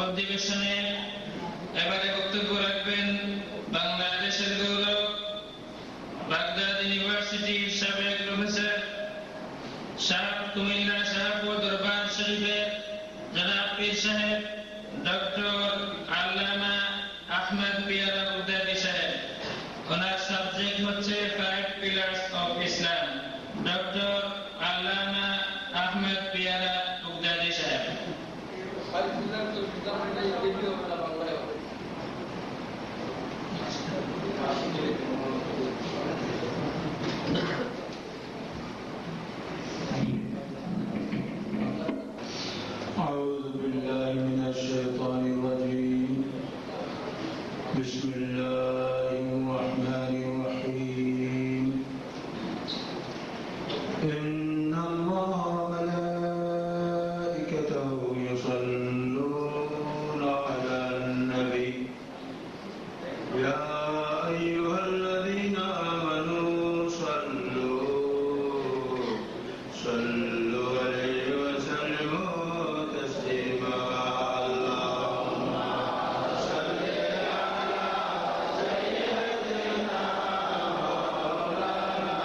অধিবেশনে এবারে বক্তব্য রাখবেন বাংলাদেশের গৌরব, বাগদাদ ইউনিভার্সিটির সাবেক প্রফেসর, কুমিল্লা শাহপুর দরবার শরীফের জনাব পীর সাহেব ডক্টর আল্লামা আহমদ পিয়ারা উদ্দাদি সাহেব। ওনার সাবজেক্ট হচ্ছে 5 Pillars of Islam। ডক্টর আল্লামা আহমদ পিয়ারা উদ্দাদি সাহেব। أعوذ بالله من الشيطان الرجيم. بسم الله الرحمن الرحيم. إن الله وملائكته يصلون على النبي يا أيها الذين آمنوا صلوا عليه وسلموا تسليما. اللهم صل على سيدنا مولانا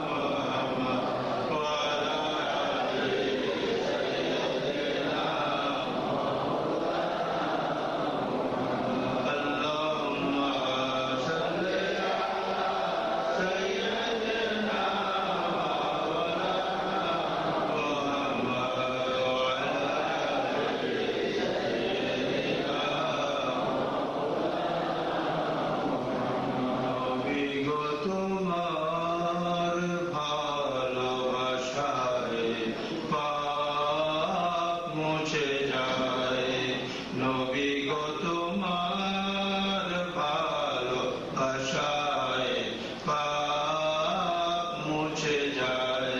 محمد وعلى آل سيدنا مولانا. اللهم صل على سيدنا তোমার ভালোবাসায় পাপ মুছে যায়, নবী গো তোমার ভালোবাসায় পাপ মুছে যায়।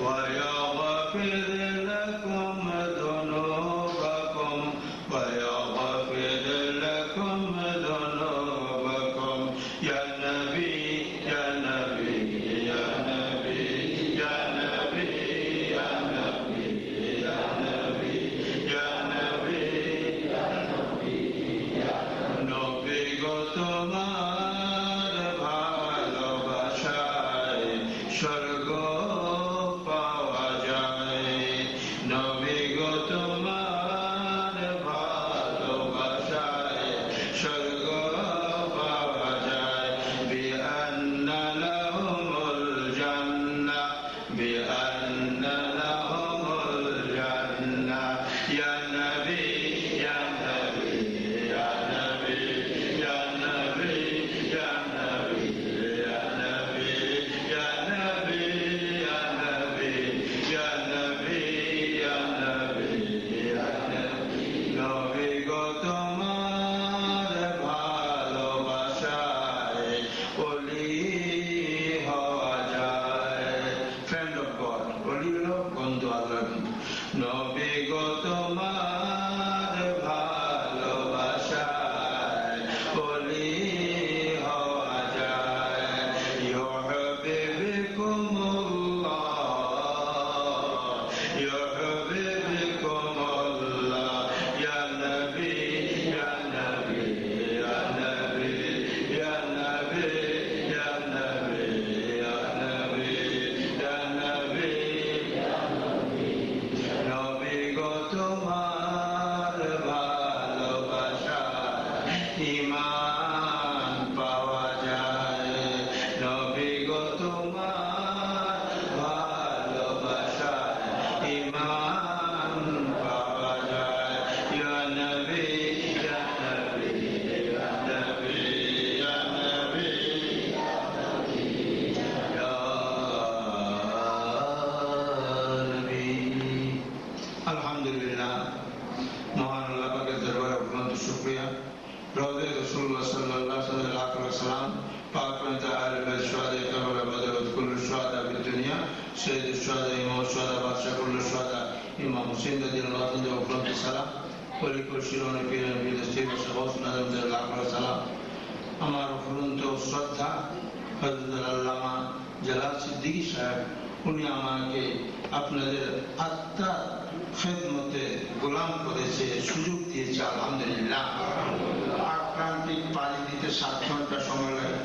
ويغفر لكم ذنوبكم ويغفر لكم ذنوبكم يا نبي يا نبي يا نبي يا نبي يا نبي يا نبي يا نبي يا نبي يا نبي গো তোমার ভালোবাসায় স্বর্গ পাওয়া যায়, নবী গো তোমার ভালোবাসায় স্বর্গ পাওয়া যায়। বিআন্না লাহুমুল জান্নাহ বিআন্না লাহুমুল জান্নাহ ইয়া নবী ইয়া নবী ইয়া নবী ইয়া নবী ইয়া নবী ইয়া নবী ইয়া নবী ইয়া নবী ইয়া নবী ইয়া নবী ইয়া নবী। নবী গো তোমার ভালোবাসায় ওলি হওয়া যায়। ফ্রেন্ড অফ গড, ওলি হলো বন্ধু আল্লাহর। নবী গো তোমার ভালোবাসায় ওলি হওয়া যায়। يحببكم الله يا نبي يا نبي يا نبي يا نبي يا نبي يا نبي يا نبي يا نبي নবী গো তোমার ভালোবাসায় ঈমান পাওয়া যায়, নবী গো তোমার ভালোবাসায় ঈমান পাওয়া যায়। ইয়া নবী ইয়া নবী ইয়া নবী ইয়া নবী ইয়া নবী ইয়া নবী। আলহামদুলিল্লাহ, মহান আল্লাহ পাকের দরবারে অফুরন্ত শুকরিয়া। রওজে রাসূলুল্লাহ সাল্লাল্লাহু আলাইহি ওয়া সাল্লাম পাক পবিত্র আহলে বাইত শুহাদায়ে কারবালা বদরত কুল্লু শুহাদা ফিদ দুনিয়া সাইয়্যিদুশ শুহাদা ইমাম শুহাদা বাদশা কুল্লু শুহাদা ইমাম হুসাইন রাদিয়াল্লাহু আনহু অফুরন্ত সালাম। পরিকর শিরোনে পীরে নবীর স্ত্রী সহজ নাজমদের লাখ লাখ সালাম। আমার অফুরন্ত শ্রদ্ধা হযরত আল্লামা জালাল সিদ্দিকী সাহেব উনি আমাকে আপনাদের আত্মার খেদমতে গোলাম করেছে, সুযোগ দিয়েছে, আলহামদুলিল্লাহ। আটলান্টিক পাড়ি দিতে 7 ঘন্টা সময় লাগে।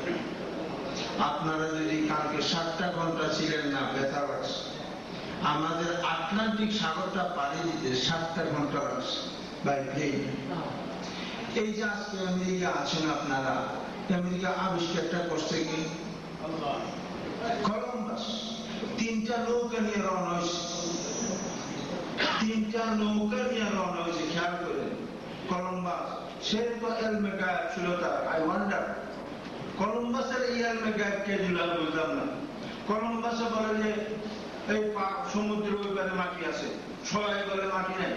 আপনারা যদি কালকে 7টা ঘন্টা ছিলেন না, ব্যথা লাগছে। আমাদের আটলান্টিক সাগরটা পাড়ি দিতে 7টা ঘন্টা লাগছে বাই প্লেন। এই যে আজকে আমেরিকা আছেন আপনারা, আমেরিকা আবিষ্কারটা করছে কি? কলম্বাস। 3টা নৌকা নিয়ে রওনা হয়েছে, 3টা নৌকা নিয়ে রওনা হয়েছে। খেয়াল করেন, কলম্বাস সে তো এলমে গায়েব ছিল তার। আই ওয়ান্ডার কলম্বাসের এই এলমে গায়েব কে দিল, আমি বুঝলাম না। কলম্বাসে বলে যে এই সমুদ্রের ওই পারে মাটি আছে, সবাই বলে মাটি নাই।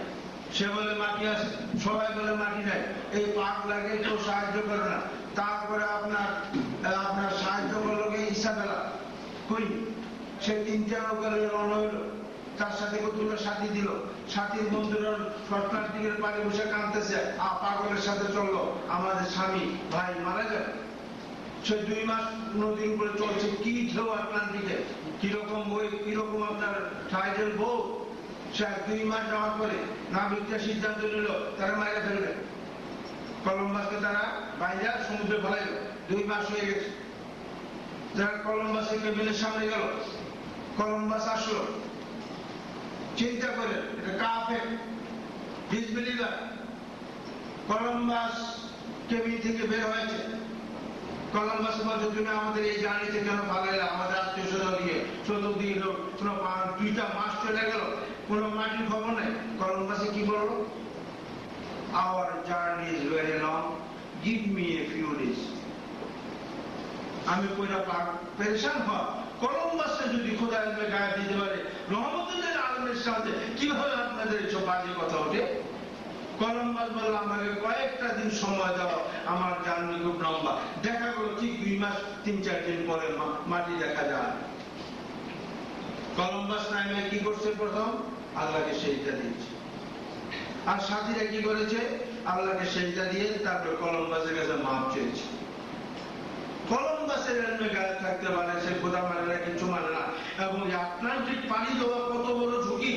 সে বলে মাটি আছে, সবাই বলে মাটি নাই। এই পাক লাগে কেউ সাহায্য করে না। তারপরে আপনার সাহায্য করলো ইসাবেলা কুইন। সে 3টা নৌকা রওনা হইল, তার সাথে কতগুলো সাথী দিল। সাথীর বন্ধুরা আটলান্টিকের পাড়ে বসে কাঁদতেছে, পাগলের সাথে চললো, আমাদের স্বামী ভাই মারা গেল। সে 2 মাস নদীর উপরে চলছে, কি ঢেউ আটলান্টিকে, কিরকম বই, কিরকম আপনার টাইডাল বোট। সে 2 মাস যাওয়ার পরে নাবিকরা সিদ্ধান্ত নিল তারা মারা ফেলবে। কলম্বাসকে তারা বাইরে সমুদ্রে ফেলাইল। 2 মাস হয়ে গেছে। যারা কলম্বাসের কেবিনের সামনে গেল, কলম্বাস আসলো। চিন্তা করেন, এটা কাফের, ডিসবিলিভার। কলম্বাস কেবিন থেকে বের হয়েছে। কলম্বাস বলছে, তুমি আমাদের এই জার্নিতে কেন ফালাইলে? আমাদের আত্মীয় স্বজন দিয়ে চতুর্দিকে লোক, 2টা মাস চলে গেল, কোন মাটির খবর নেই। কলম্বাসে কি বললো? Our journey is very long, give me a few days. আমি কইরা পেরেশান হওয়া। কলম্বাসে যদি খোদা এলমে গায়েব দিতে পারে, রহমতুল্লাহ আলমের সাথে কিভাবে আপনাদের এইসব বাজে কথা ওঠে? কলম্বাস বলল, আমাকে কয়েকটা দিন সময় দাও, আমার জার্নি খুব লম্বা। দেখা গেল ঠিক 2 মাস 3-4 দিন পরে মাটি দেখা যায়। কলম্বাস নামে কি করছে? প্রথম আল্লাহকে সেজদা দিয়েছে। আর সাথীরা কি করেছে? আল্লাহকে সেজদা দিয়ে তারপর কলম্বাসের কাছে মাপ চেয়েছে। কলম্বাসের এলমে গায়েব থাকতে পারে, সে খোদা মানে না, কিছু মানে না। এবং আটলান্টিক পাড়ি দেওয়া কত বড় ঝুঁকি।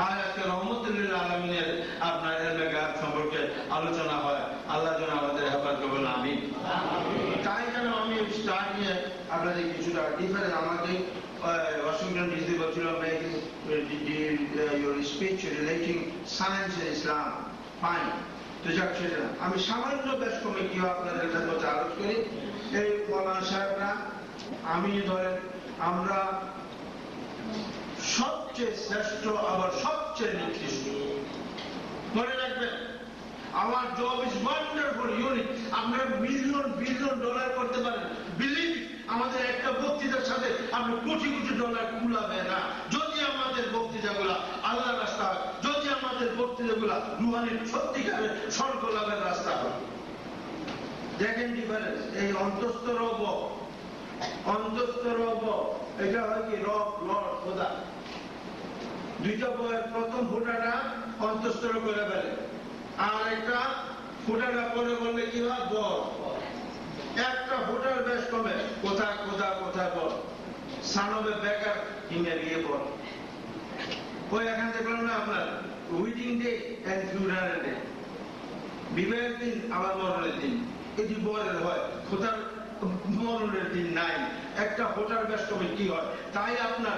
আর আজকে রহমতুল্লাহ আলমিনের আপনার এলমে গায়েব সম্পর্কে আলোচনা হয়। আল্লাহ যেন আমাদের হেফাজত করবেন, আমিন। তাই যেন আমি স্টার্টিংয়ে আপনাদের কিছুটা ডিফারেন্স, আমাকে ওয়াশিংটন ডিসি বলছিল, your speech relating science and Islam, fine. তো যাক, সেটা আমি সামান্য বেশ কমে কি আপনাদের কাছে আলোচ করি। এই মৌলানা সাহেবরা, আমি ধরেন, আমরা সবচেয়ে শ্রেষ্ঠ, আবার সবচেয়ে নিকৃষ্ট। মনে রাখবেন, আমার জব ইজ ওয়ান্ডারফুল, ইউনিক। আপনারা বিলিয়ন ডলার করতে পারেন, বিলিভ। আমাদের একটা বক্তৃতার সাথে আপনি কোটি ডলার কুলাবে না, যদি আমাদের বক্তৃতাগুলা আল্লাহ রাস্তা হয়, যদি আমাদের বক্তৃতাগুলা রুহানির সত্যিকারের স্বর্গ লাভের রাস্তা হয়। দেখেন ডিফারেন্স। এই অন্তস্থ রব, এটা হয় কি? রব, লর্ড, খোদা। 2টা বইয়ের প্রথম ফোঁটাটা অন্তস্থ করে ফেলে, আর একটা ফোঁটাটা পরে বললে কি হয়? বল। একটা ফোঁটার বেশ কমে কোথায় খোদা, কোথায় বল। সানবে বেকার হিমে গিয়ে বল। ওই এখান দেখলাম না আপনার wedding day and funeral day, বিবাহের দিন আবার মরণের দিন। এটি বরের হয়, খোদার মরণের দিন নাই। একটা ফোটার বেশ কমে কি হয়? তাই আপনার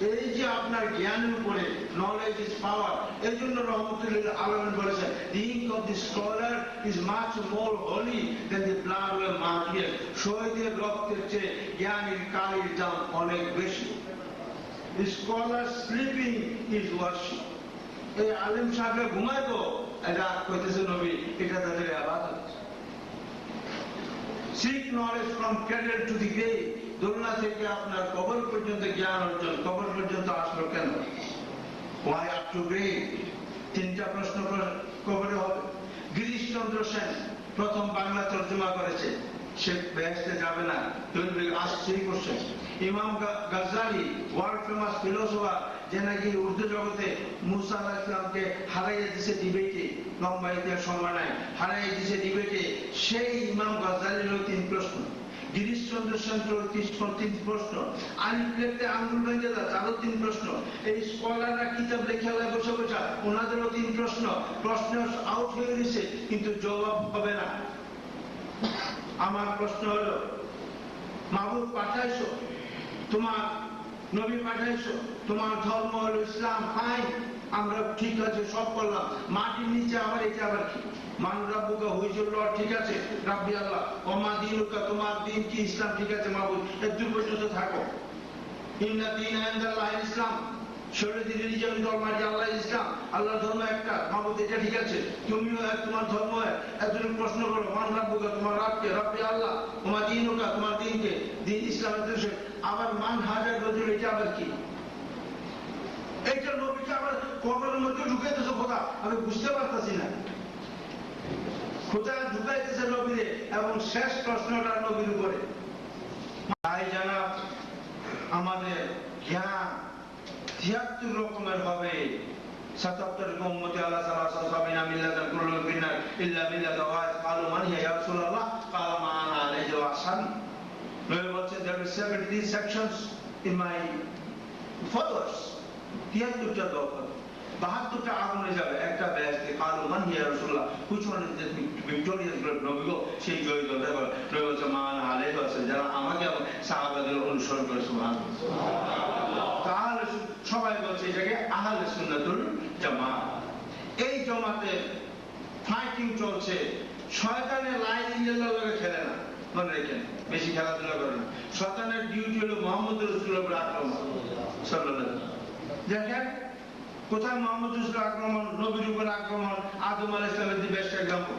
এই যে আপনার জ্ঞানের উপরে নলেজ ইজ পাওয়ার। এই জন্য রহমতুল্লাহ আলম বলেছেন, the ink of the scholar is much more holy than the blood of a martyr. শহীদের রক্তের চেয়ে জ্ঞানীর কালির দাম অনেক বেশি। The scholar sleeping is worship. এই আলেম সাহেব ঘুমাইবো, এটা কইতেছে নবী, এটা তাদের ইবাদত। Seek knowledge from cradle to the grave. দোলনা থেকে আপনার কবর পর্যন্ত জ্ঞান অর্জন। কবর পর্যন্ত আসলো কেন? Why up to grave? 3টা প্রশ্ন কবরে হবে। গিরিশচন্দ্র সেন প্রথম বাংলা তর্জমা করেছে, সে বেহেশতে যাবে না, আসছেই করছে। ইমাম গাজ্জালি, ওয়ার্ল্ড ফেমাস ফিলোসোফার, যে নাকি উর্দু জগতে মুসা আলাইহিস সালামকে হারাইয়া দিছে ডিবেটে, লম্বা ইতিহাস সময় নাই, হারাইয়া দিছে ডিবেটে, সেই ইমাম গাজ্জালিরও 3 প্রশ্ন। গিরিশচন্দ্র সেন 3 প্রশ্ন, আলিফ লিখতে আঙ্গুল ভেঙে যাচ্ছে, আরো 3 প্রশ্ন। এই স্কলাররা কিতাব লেখা বসে বসে ওনাদেরও 3 প্রশ্ন। প্রশ্ন আউট হয়ে গেছে কিন্তু জবাব হবে না। আমার প্রশ্ন হলো, মাহবুব পাঠাইছো, তোমার নবী পাঠাইছো, তোমার ধর্ম হলো ইসলাম, ফাইন, আমরা ঠিক আছে সব করলাম, মাটির নিচে আবার এটা আবার কি? মান রাব্বুকা, হুইজ ইউর লর্ড, ঠিক আছে, রাব্বি আল্লাহ, ওমা দীনুকা, তোমার দিন কি? ইসলাম, ঠিক আছে মাহবুব, এর দূর পর্যন্ত থাকো। ইন্না দীনা ইনদাল্লাহিল ইসলাম, শরীয়ত রিলিজিয়ন ধর্ম আল্লাহ ইসলাম, আল্লাহর ধর্ম একটা, মাহবুব এটা ঠিক আছে, তুমিও এক, তোমার ধর্ম এক। একজন প্রশ্ন করো, মান রাব্বুকা, তোমার রাবকে, রাব্বি আল্লাহ, ওমা দীনুকা, তোমার দিনকে, দিন ইসলামের দেশে, আবার মান হাজার রজুল, এটা আবার কি? এইটা নবীকে আবার কবরের মধ্যে ঢুকাইতেছে খোদা, আমি বুঝতে পারতেছি না কোথায় ঢুকাইতেছে নবীরে। এবং শেষ প্রশ্নটা নবীর উপরে। তাই জানা আমাদের জ্ঞান ৭৩ রকমের হবে। ৭৭ উম্মতি আল্লাহ সাবিনা মিল্লাতান কুল্লু বিনার ইল্লা মিল্লাতা ওয়াহিদ ক্বালু মান হিয়া ইয়া রাসূলুল্লাহ ক্বালা মা আনা আলাইহি ওয়া আসহাবি। নবী বলছেন there are 73 sections in my followers. ৭৩টা দল, ৭২টা আগুনে যাবে, একটা বেহেশতে। ক্বালু মান হিয়া ইয়া রাসূলুল্লাহ, which one is the victorious group? নবী গো, সেই জয়ী দল। দেখো নবী বলছে মা আনা আলাইহি ওয়া সাল্লাম, যারা আমাকে এবং সাহাবাদের অনুসরণ করে। সুবহানাল্লাহ। তাহলে সবাই বলছে এটাকে আহলে সুন্নাতুল জামাত। এই জামাতে ফাইটিং চলছে, শয়তানের লাইন ইল্লাল্লাহ লগে খেলে না, মনে রাখেন, বেশি খেলাধুলা করে না। শয়তানের ডিউটি হলো মুহাম্মদ রাসূলুল্লাহর উপর আক্রমণ, সাল্লাল্লাহু আলাইহি ওয়াসাল্লাম। দেখেন কোথায় মুহাম্মদ রাসূলের আক্রমণ, নবীর উপর আক্রমণ, আদম আলাইহিস সালামের দি বেস্ট এক্সাম্পল।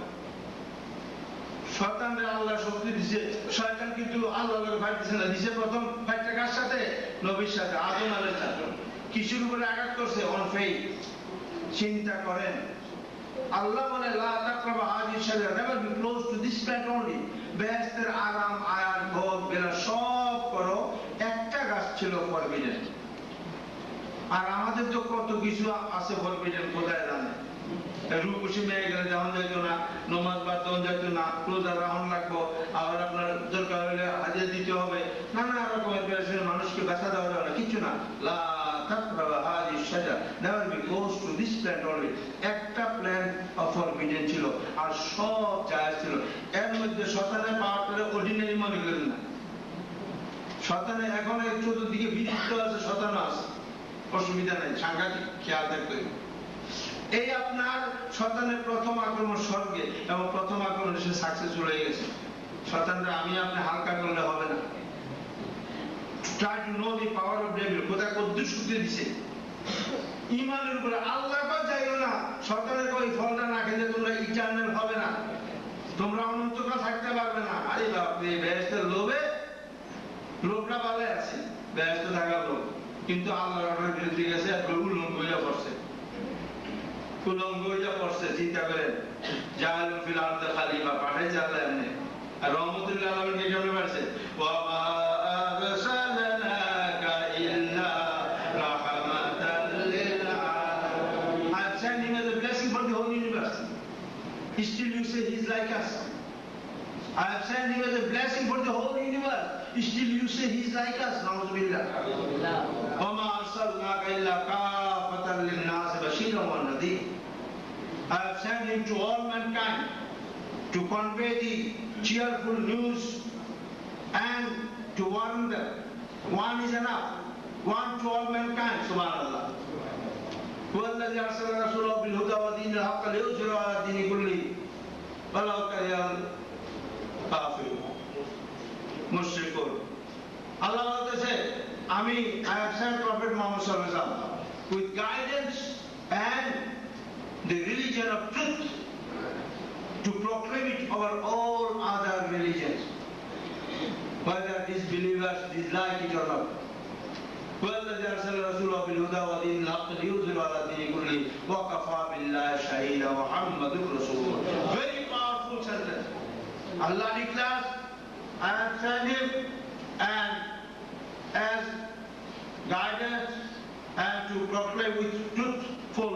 শয়তানরে আল্লাহ শক্তি দিয়েছে, শয়তান কিন্তু আল্লাহর লগে ফাইট দিছে না। দিছে প্রথম ফাইটটা কার সাথে? নবীর সাথে, আদম আলাইহিস সালাম। কিসের উপরে আঘাত করছে? On faith. চিন্তা করেন, আল্লাহ বলে লা তাকরাবু হাযিহি শাজারা, never be close to this plant only. বেহেশতের আরাম, আয়াত, ভোগ, বেলা সব করো, একটা গাছ ছিল ফরবিডেন। আর আমাদের তো কত কিছু আছে ফরবিডেন, কোথায় জানে? রূপসী মেয়ে গেলে যখন যাইতো না, নমাজ বাদ তখন যাইতো না, রোজা রাহন লাগবো, আবার আপনার দরকার হলে হাজিরা দিতে হবে, নানা রকমের পেরেশানি, মানুষকে ব্যথা দেওয়া যাবে না, কিছু না। লা তাকরাবু হাযিহি শাজারা, never be close to this plant only. একটা প্ল্যান্ট ফরবিডেন ছিল, আর সব জায়েজ ছিল। এর মধ্যে শয়তানের পাওয়ারটা অর্ডিনারি মনে করেন না। শয়তানে এখন চতুর্দিকে বিচিত্র আছে, শয়তান আছে, অসুবিধা নাই, সাংঘাতিক খেয়াল থাকতে হবে। এই আপনার শয়তানের প্রথম আক্রমণ স্বর্গে, এবং প্রথম আক্রমণে সে সাকসেসফুল হয়ে গেছে। শয়তানরা আমি আপনি হালকা করলে হবে না। Try to know the power of devil, কোথায় কত শক্তি দিছে ঈমানের উপরে। আল্লাহ পাক চাইলো না শয়তানের ওই ফলটা না খেলে তোমরা ইটারনাল হবে না, তোমরা অনন্তকাল থাকতে পারবে না। আরে বাপ রে, বেহেশতের লোভে লোকটা ভালো আছে, বেহেশতে থাকার লোক, কিন্তু আল্লাহর অর্ডারের বিরুদ্ধে গেছে, উলঙ্গ হইয়া পড়ছে, উলঙ্গ হইয়া পড়ছে। চিন্তা করেন, জাআলু ফিল আরদি খলিফা পাঠাইছে আল্লাহ এমনি। আর রহমতুল লিল আলামিন কেমনে পারছে? ওয়া মা আরসালনাকা ইল্লা রাহমাতাল লিল আলামিন। I have sent him as a blessing for the whole universe. Still you say he is like us. I have sent him as a blessing for the whole universe. Still you say he is like us. Na'udzubillah. Wa ma arsalnaka illa kaffatan lin-nas bashiran wa nadhir. I have sent him to all mankind to convey the cheerful news and to warn them. One is enough. One to all mankind. Subhanallah. هو الذي أرسل رسوله بالهدى ودين الحق ليظهره على الدين كله ولو كره الكافرون মুশরিকুন। আল্লাহ বলতেছে, আমি I have sent Prophet Muhammad sallallahu alaihi wasallam with guidance and the religion of truth to proclaim it over all other religions, whether disbelievers dislike it or not. والذي أرسل رسوله بالهدى ودين الحق ليظهره على الدين كله وكفى بالله شهيدا محمد رسول الله. Very powerful sentence. Allah declares, I have sent him and as guidance and to proclaim with truthful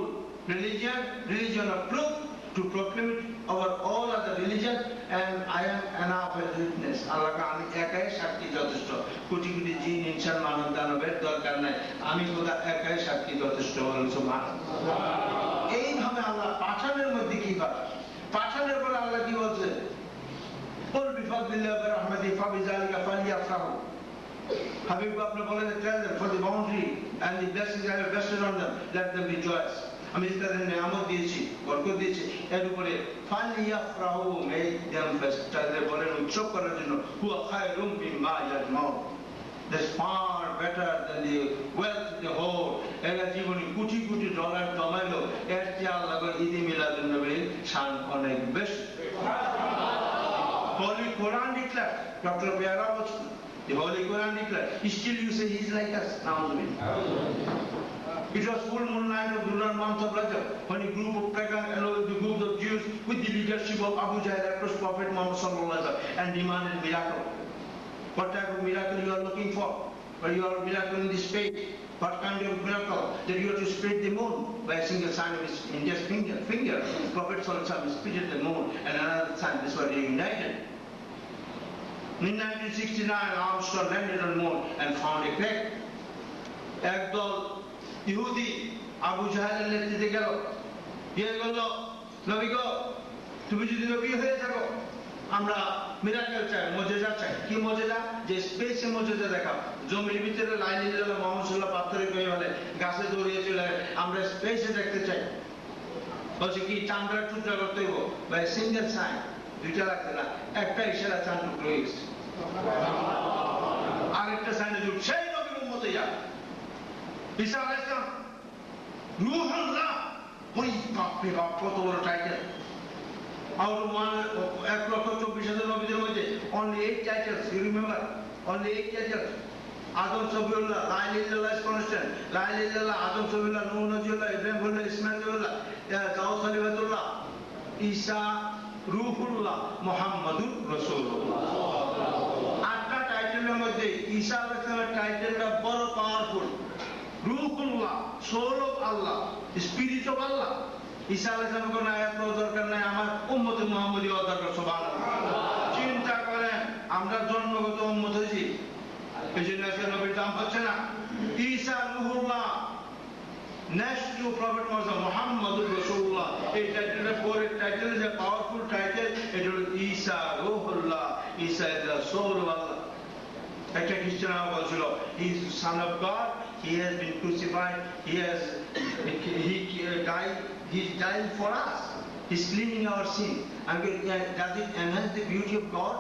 religion of truth, to proclaim it over all other religions, and I am enough as witness. Allah ka ami ek একাই সাক্ষী যথেষ্ট। কোটি কোটি জিন ইনসান মানব দানবের দরকার নাই, আমি খোদা একাই সাক্ষী যথেষ্ট। এইভাবে আল্লাহ পাঠানের মধ্যে কি করে, পাঠানের পরে আল্লাহ কি বলছে, কুল বিফাদলিল্লাহি ওয়া রাহমাতিহি ফাবিযালিকা ফালইফরাহু। হাবিব আপনি বলেন, tell them for the bounty and the blessings I have vested on them, let them rejoice. আমি তাদের নিয়ামত দিয়েছি, বরকত দিয়েছি, এর উপরে ফালইফরাহু, make them fest, তাদের বলেন উৎসব করার জন্য, হুয়া খায়রুম মিম্মা ইয়াজমাউন, that's far better than the wealth the whole। এরা জীবনে কোটি কোটি ডলার জমাইলো, এর চেয়ে আল্লাহ ঈদে মিলাদুন নবীর শান অনেক বেশি। Holy Quran declared, Dr. Piara was, the Holy Quran declared, still you say he is like us. It was full moon night of the lunar month of Rajab when a group of pagans along with the group of Jews with the leadership of Abu Jahl approached Prophet Muhammad sallallahu alaihi wasallam and demanded miracle. What type of miracle you are looking for? Or you are miracle in this faith? What kind of miracle? That you are to split the moon by a single sign of his index finger. Prophet sallallahu alaihi wasallam split the moon and another sign, this was reunited. In 1969, Armstrong landed on the moon and found a crack. একদল ইহুদি আবু জাহেলের নেতৃত্বে গেল, গিয়ে বলল, নবী গো, তুমি যদি নবী হয়ে থাকো, আমরা মিরাকেল চাই, মুজিজা চাই। কি মুজিজা? যে স্পেসে মুজিজা দেখাও। জমির ভিতরে লাইন দিল মোহাম্মদ সাল্লাল্লাহু পাথরে কই বলে গাছে দৌড়িয়ে চলে, আমরা স্পেসে দেখতে চাই। বলছে কি চাঁদরা টুকরা করতে হইব, বাই সিঙ্গেল সাইন, দুইটা লাগছে না, একটা ইশারা চাঁদ টুকরো হয়ে গেছে। আরেকটা সাইনে যুগ সেই নবীর উম্মতে যা ঈসা আলাইহিস সালাম রূহুল্লাহ, ওই বাপরে বাপ কত বড় টাইটেল। Out of 1,24,000 নবীদের মধ্যে only 8 titles, you remember? Only 8 titles. Adam Sabiullah, La ilaha illallah is constant. La ilaha illallah, Adam Sabiullah, Nuh Nabiullah, Ibrahim Bullah, Ismail Nabiullah, Daud Salihatullah, Isa Ruhullah, Muhammadur Rasulullah. 8টা টাইটেলের মধ্যে ঈসা আলাইহিস সালামের টাইটেলটা বড় powerful. রূহুল্লাহ, soul of Allah, spirit of Allah. ঈসা আলাইহিস সালামের কোনো আয়াত দরকার নাই, আমার উম্মতে মুহাম্মদী দরকার। সুবহানাল্লাহ। চিন্তা করেন, আমরা জন্মগত উম্মত হয়েছি, এই জন্য আজকে নবীর দাম হচ্ছে না। ঈসা রূহুল্লাহ, next to Prophet Muhammadur Rasulullah, এই টাইটেলটা পরে টাইটেল, যে পাওয়ারফুল টাইটেল, এটা হলো ঈসা রূহুল্লাহ, ঈসা ইজ দ্য সোল অফ আল্লাহ। একটা খ্রিস্টান বলছিল, he is the son of God, he has been crucified, he died for us, he's cleaning our sin. And does it enhance the beauty of God?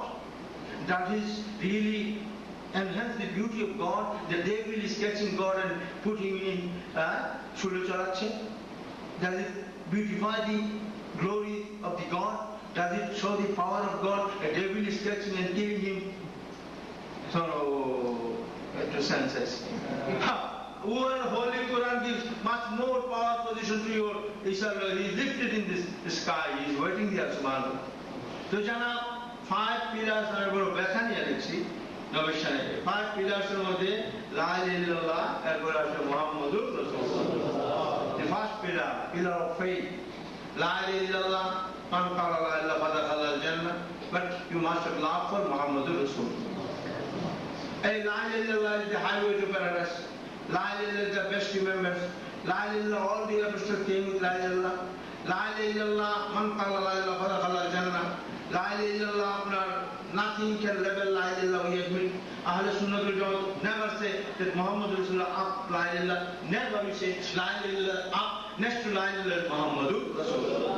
Does it really enhance the beauty of God? The devil is catching God and putting him in chule chalache. Does it beautify the glory of the God? Does it show the power of God? The devil is catching and killing him. So, to senses. One Holy Quran gives much more power position to your Isra. He is lifted in this sky. He is waiting there, subhanallah. So, jana 5 pillars are going to Bethania, let's see. 5 pillars are going to La ilaha illallah, Muhammadur Rasulullah. The first pillar of faith. La ilaha illallah, man qala la ilaha fadakhala al-jannah. But you must have loved for Muhammadur Rasulullah. La ilaha illallah is the highway to paradise. La ilaha illallah is the best remembrance. La ilaha illallah, all the apostles came with la ilaha illallah. La ilaha illallah, man qala la ilaha fadakhala al-jannah. La ilaha illallah, nothing can level la ilaha illallah. We admit. Ahl Sunnah wal Jamaath never say that Muhammad Rasulullah up la ilaha illallah. Never we say la ilaha illallah up next to la ilaha illallah Muhammadur Rasulullah.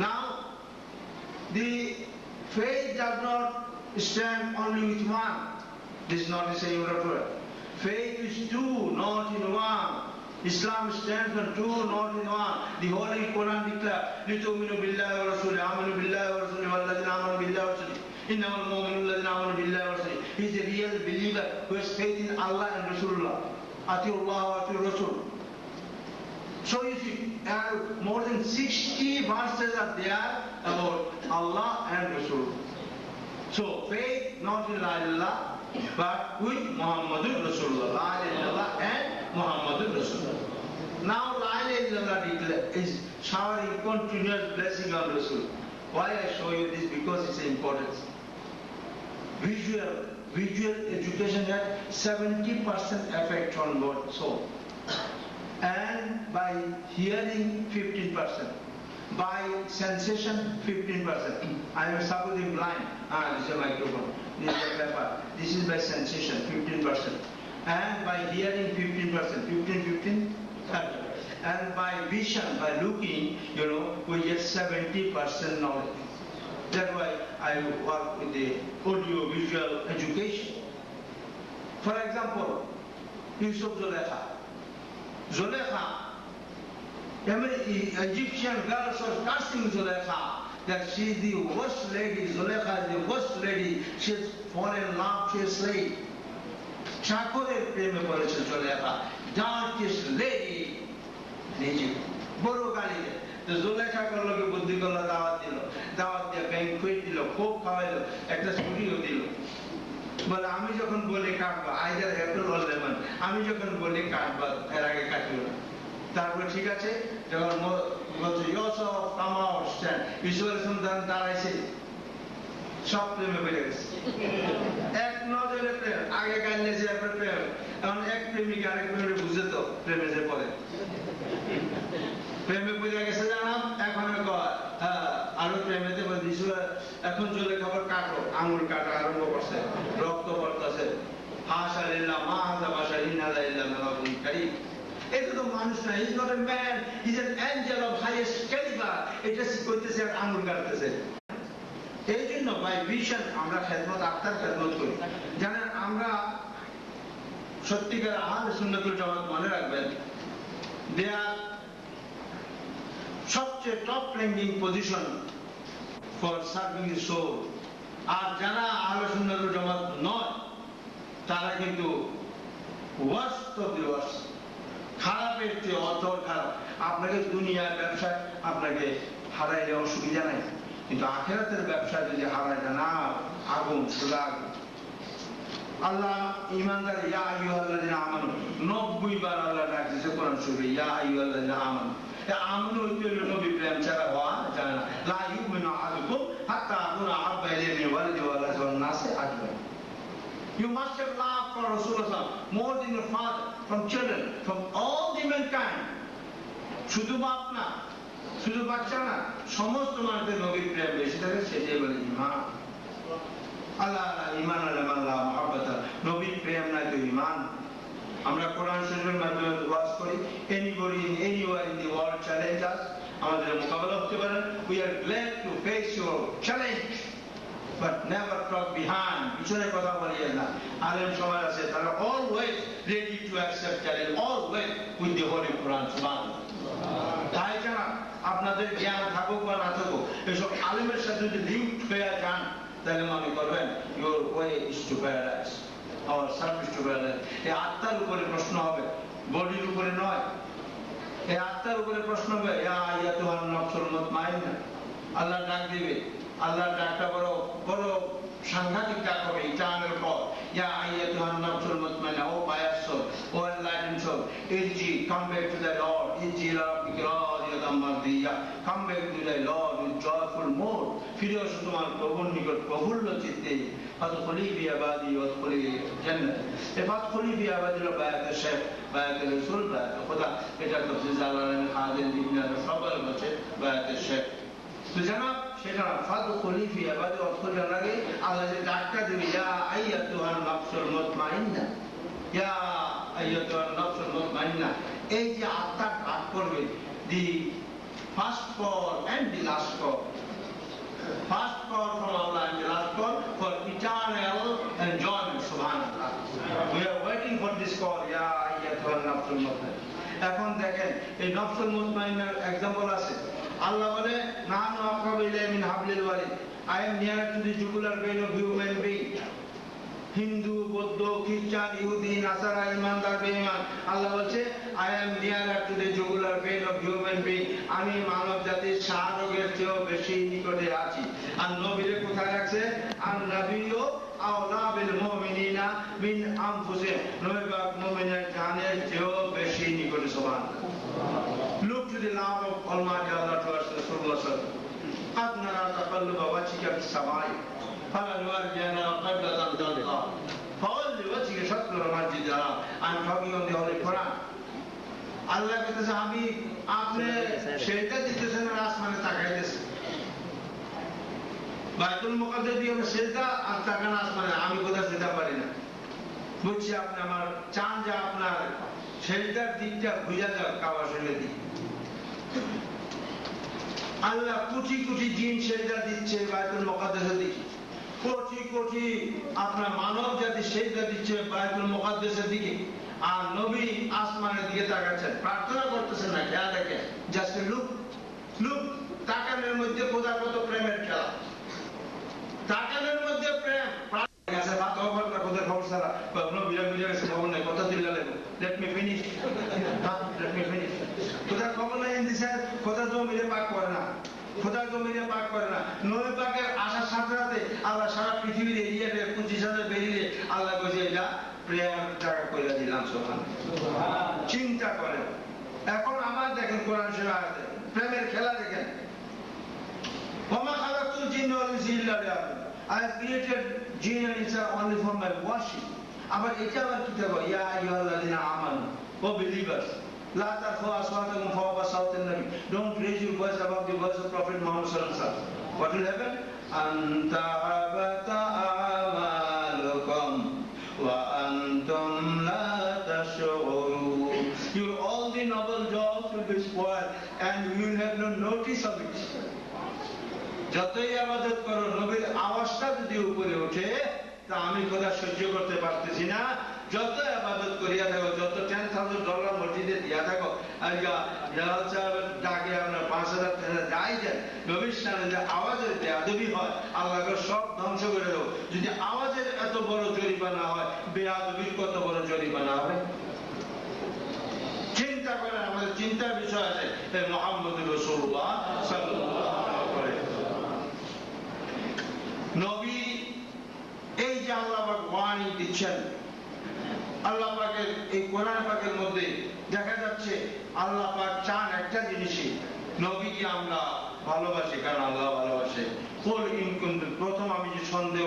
Now, the faith does not stand only with one. This is not the same word. Faith is two, not in one. Islam stands on two, not in one. The Holy Quran declares, لِتُؤْمِنُوا بِاللَّهِ وَرَسُولِهِ آمَنُوا بِاللَّهِ وَرَسُولِهِ وَالَّذِينَ آمَنُوا بِاللَّهِ وَرَسُولِهِ إِنَّمَا الْمُؤْمِنُونَ الَّذِينَ آمَنُوا بِاللَّهِ وَرَسُولِهِ. He is a real believer who has faith in Allah and Rasulullah. أَطِيعُوا اللَّهَ وَأَطِيعُوا الرَّسُولَ. So you see, more than 60 verses are there about Allah and Rasul. So faith not in La ilaha but with Muhammadur Rasulullah. La ilaha and Muhammadur Rasulullah. Now La ilaha is showering continuous blessing on Rasul. Why I show you this? Because it's important. Visual education had 70% effect on both soul. And by hearing 15%, by sensation 15%. I am supposing blind. This is a microphone, this is a paper. This is by sensation 15%. And by hearing 15%, 15. And by vision, by looking, we get 70% knowledge. That's why I work with the audio-visual education. For example, Yusuf Zulekha, Egyptian girls were cursing Zulekha that she is the worst lady. Zulekha is the worst lady. She has fallen in love, she is slave. Chakorer preme করেছে Zulekha, darkest lady in Egypt. বড় গালি দেয়। তো জুলেখা করলো কি বুদ্ধি করলো, দাওয়াত দিয়ে ব্যাংকুয়েট দিল, খুব খাওয়াইলো, একটা স্কুটিও দিল। বলে আমি যখন বলি কাটবা, আইদার অ্যাপল অর লেমন, আমি যখন বলি কাটবা, এর আগে কাটিও না। তারপর ঠিক আছে, যখন বলছে Yusuf come out stand, Yusuf আলাইহিস দাঁড়াইছে, সব প্রেমে বেড়ে গেছে। এক নজরে প্রেম, আগে গাইলেছে এরপর প্রেম। এখন এক প্রেমিক আরেক প্রেমে বুঝে তো প্রেমে যে পড়ে, প্রেমে বুঝে গেছে জানাম, এখন আরো প্রেমেতে বলছি এখন চলে খবর কাটো, আঙুল কাটা আরম্ভ করছে, রক্ত পড়তেছে। হাসা লিল্লাহ মা হাসা বাসা ইন্নালা ইল্লা মালাকুন কারীম। এটা তো মানুষ না, is not a man, is an Angel of highest calibre. এটা করতেছে আর আঙুল কাটতেছে। এই জন্য বাই ভিশন আমরা খেদমত, আত্মার খেদমত করি। জানেন, আমরা সত্যিকার আহলে সুন্নাতুল জামাত মনে রাখবেন, দে আর সবচেয়ে top ranking position for serving the soul. আর যারা আহলে সুন্নাতুল জামাত নয়, তারা কিন্তু ওয়ার্স্ট অফ দি ওয়ার্স্ট, খারাপের চেয়ে অতর খারাপ। আপনাকে দুনিয়ার ব্যবসায় আপনাকে হারাইলে অসুবিধা নাই, কিন্তু আখিরাতের ব্যবসা যদি হারায় না, আগুন সোজা আগুন। আল্লাহ ঈমানদার ইয়া আইয়ুহাল্লাযিনা আমানু 90 বার আল্লাহ ডাক দিয়েছে কোরআন শরীফে, ইয়া আইয়ুহাল্লাযিনা আমানু। আমানু হইতে হলো নবী প্রেম ছাড়া হওয়া যায় না। লা ইউমিনু আহাদুকুম হাত্তা আকুনা আহাব্বা ইলাইহি মিন ওয়ালিদিহি ওয়া ওয়ালাদিহি ওয়ান নাসি আজমাইন। You must have love for Rasulullah more than your father, from children, from all the mankind. শুধু বাপ না, শুধু বাচ্চা না, সমস্ত মানুষের নবীর প্রেম বেশি থাকে, সেটাই বলে ঈমান। আল্লাহ ঈমান আল্লাহ মুহাব্বত, নবীর প্রেম নাই তো ঈমান। আমরা কোরআন শরীফের মাধ্যমে ওয়াজ করি, anybody in anywhere in the world challenge us, আমাদের মোকাবেলা করতে পারেন। We are glad to face your challenge, but never talk behind. পিছনে কথা বলিয়েন না। আলেম সমাজ আছে, তারা always ready to accept challenge, always with the Holy Quran. সুবহানাল্লাহ। তাই জানা, আপনাদের জ্ঞান থাকুক বা না থাকুক, এসব আলেমের সাথে যদি লিঙ্ক হয়ে যান, তাহলে মনে করবেন your way is to paradise, our service to paradise. এই আত্মার উপরে প্রশ্ন হবে, বডির উপরে নয়। এই আত্মার উপরে প্রশ্ন হবে, ইয়া আইয়াতুহান নাফসুল মুতমাইন্না। আল্লাহ ডাক দিবে, আল্লাহর ডাকটা বড় বড় সাংঘাতিক ডাক হবে ইটানের পর। ইয়া আইয়াতুহান নাফসুল মুতমাইন্না, ও pious soul, O enlightened soul, irji, come back to the Lord, irji ila rabbika radiyatan mardiyya, come back to the Lord with joyful mood, ফিরে আসো তোমার প্রভুর নিকট প্রফুল্ল চিত্তে। ফাদখুলি ফি ইবাদি ওয়াদখুলি জান্নাত। এই ফাদখুলি ফি ইবাদি বায়াতের শেখ, বায়াতের রাসূল, বায়াতের খোদা, এটা তাফসীর জালালাইন হাদিন ইবনে সবার বলছে বায়াতের শেখ। তো জানাব, সেটা ফাদখুলি ফি ইবাদি ওয়াদখুলি জান্নাতে আল্লাহ যে ডাকটা দিবে, ইয়া আইয়াতুহান নাফসুল মুতমাইন্না, ইয়া আইয়াতুহান নাফসুল মুতমাইন্না। এই যে আত্মা ডাক করবে, the first call and the last call, first call from Allah and the last call for eternal enjoyment. Subhanallah. We are waiting for this call. Ya ayyatuhan nafsul mutmainna. এখন দেখেন, এই নফসুল মুতমাইন্নার এক্সাম্পল আছে। আল্লাহ বলে, নাহনু আকরাবু ইলাইহি মিন হাবলিল Warid, I am nearer to the jugular vein of human being. Hindu, বৌদ্ধ, খ্রিস্টান, ইহুদি, নাসারা, ইমানদার, বেঈমান, আল্লাহ বলছে I am nearer to the jugular vein of human being. আমি মানব জাতির শাহরগের চেয়েও বেশি নিকটে আছি। আর নবীরে কোথায় রাখছে? আর নবীও আওলা বিল মুমিনিনা মিন আনফুসিহিম, নবী পাক মুমিনের জানের চেয়েও বেশি নিকটে। সুবহানাল্লাহ। Look to the love of Almighty Allah towards Rasulullah sallallahu alaihi wasallam. قد نرى تقلب وجهك في السماء فَلَنُوَلِّيَنَّكَ قِبْلَةً تَرْضَاهَا فَوَلِّ وَجْهَكَ شَطْرَ الْمَسْجِدِ الْحَرَامِ I'm talking on the Holy Quran. আল্লাহ বলতেছে আমি আপনি সেটা দিতেছেন আর আসমানে তাকাইতেছেন বাইতুল মুকাদ্দাস দিয়ে সেটা আর তাকান আসমানে আমি কোথাও যেতে পারি না বুঝছি আপনি আমার চান যে আপনার সেটার দিকটা বুঝা যাক কাবা শরীফের দিকে আল্লাহ কোটি কোটি জিন সেজদা দিচ্ছে বাইতুল মুকাদ্দাসের দিকে কোটি কোটি আপনার মানব জাতি সেজদা দিচ্ছে বাইতুল মুকাদ্দাসের দিকে আর নবী আসমানের দিকে তাকাচ্ছেন প্রার্থনা করতেছেন না খেয়াল রেখে জাস্ট লুক লুক তাকানোর মধ্যে খোদা কত প্রেমের খেলা তাকানোর মধ্যে প্রেম আছে ভাত ওভার না খোদার খবর সারা নবীরা বুঝে গেছে খবর নাই কথা দিল্লা লেগো লেট মি ফিনিশ খোদার খবর নাই ইন দিস খোদা জমিরে পাক করে না খোদা জমিরে পাক করে না নবী পাকের আসার সাথে সাথে আল্লাহ সারা পৃথিবীর এরিয়াতে 25,000 বেরিয়ে আল্লাহ কইছে এটা প্রেয়ার জায়গা কইরা দিলাম সুবহানাল্লাহ চিন্তা করেন এখন আমার দেখেন কোরআন শরীফ আয়াতে প্রেমের খেলা দেখেন ওমা খালাকতুল জিন্না ওয়াল ইনসা ইল্লা লিয়াবুদুন I have created jinn and insa only for my worship আবার এটা আবার কি থাকো ইয়া আইয়ুহাল্লাযিনা আমানু ও believers লা তারফু আসওয়াতাকুম ফাওকা সাওতিন নবী don't raise your voice above the voice of prophet Muhammad sallallahu alaihi wasallam what will happen anta habata amalukum wa antum la tash'urun your all the noble jobs will be spoiled and you will have no notice of it যতই ইবাদত করো নবীর আওয়াজটা যদি উপরে ওঠে তা আমি খোদা সহ্য করতে পারতেছি না যত ইবাদত করিয়া থাকো যত $10,000 মসজিদে দিয়া থাকো আর জালাল সাহেবের ডাকে আপনার 5,000 টাকা যাই দেন নবীর সামনে যে আওয়াজের বেয়াদবি হয় আল্লাহকে সব ধ্বংস করে দেবো যদি আওয়াজের এত বড় জরিমানা হয় বেয়াদবির কত বড় জরিমানা হবে চিন্তা করেন আমাদের চিন্তার বিষয় আছে মুহাম্মদুর রাসূলুল্লাহ সাল্লাল্লাহু আলাইহি নবী এই যে আল্লাহ পাক ওয়ার্নিং দিচ্ছেন আল্লাহ পাকের এই কোরআন পাকের মধ্যে দেখা যাচ্ছে আল্লাহ পাক চান একটা জিনিসই নবীকে আমরা ভালোবাসি কারণ আল্লাহ ভালোবাসে কুল ইন কুনতুম প্রথম আমি যে সন্দেহ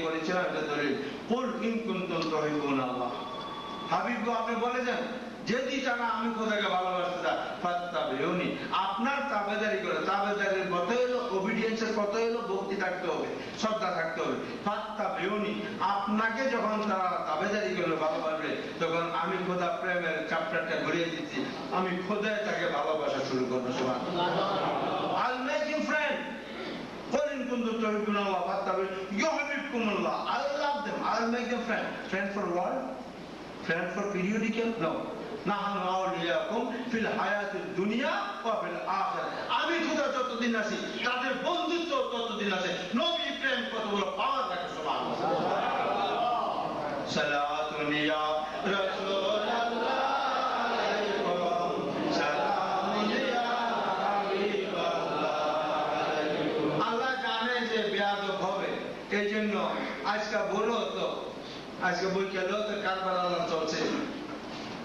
করেছিলাম এটা দলিল কুল ইন কুনতুম তুহিব্বুনাল্লাহ হাবিব আপনি বলে যান যদি তারা আমি খোদাকে ভালোবাসতে চাই ফাত্তাবিউনি আপনার তাবেদারি করে তাবেদারির কত হলো ওবিডিয়েন্সের কত হলো ভক্তি থাকতে হবে শ্রদ্ধা থাকতে হবে ফাত্তাবিউনি আপনাকে যখন তারা তাবেদারি করে ভালোবাসবে তখন আমি খোদা প্রেমের চ্যাপ্টারটা ঘুরিয়ে দিচ্ছি আমি খোদায় তাকে ভালোবাসা শুরু করবো সুবহানাল্লাহ I'll make him friend قل إن كنتم تحبون الله فاتبعوني يحببكم الله I love them I'll make them friend for what friend for periodical no নাহানু আউলিয়াকুম ফিল হায়াতিদ দুনিয়া ওয়া ফিল আখিরাহ আমি খোদা যতদিন আছি তাদের বন্ধুত্ব ততদিন আছে নবী প্রেম কত বড় পাওয়ার রাখে সুবহানাল্লাহ সালাতুন ইয়া রাসূলুল্লাহ আলাইকুম সালামুন ইয়া হাবিবাল্লাহ আলাইকুম আল্লাহ জানে যে বেয়াদব হবে এইজন্য আজকে বলো তো আজকে বই কেলো তো কারবালা চলছে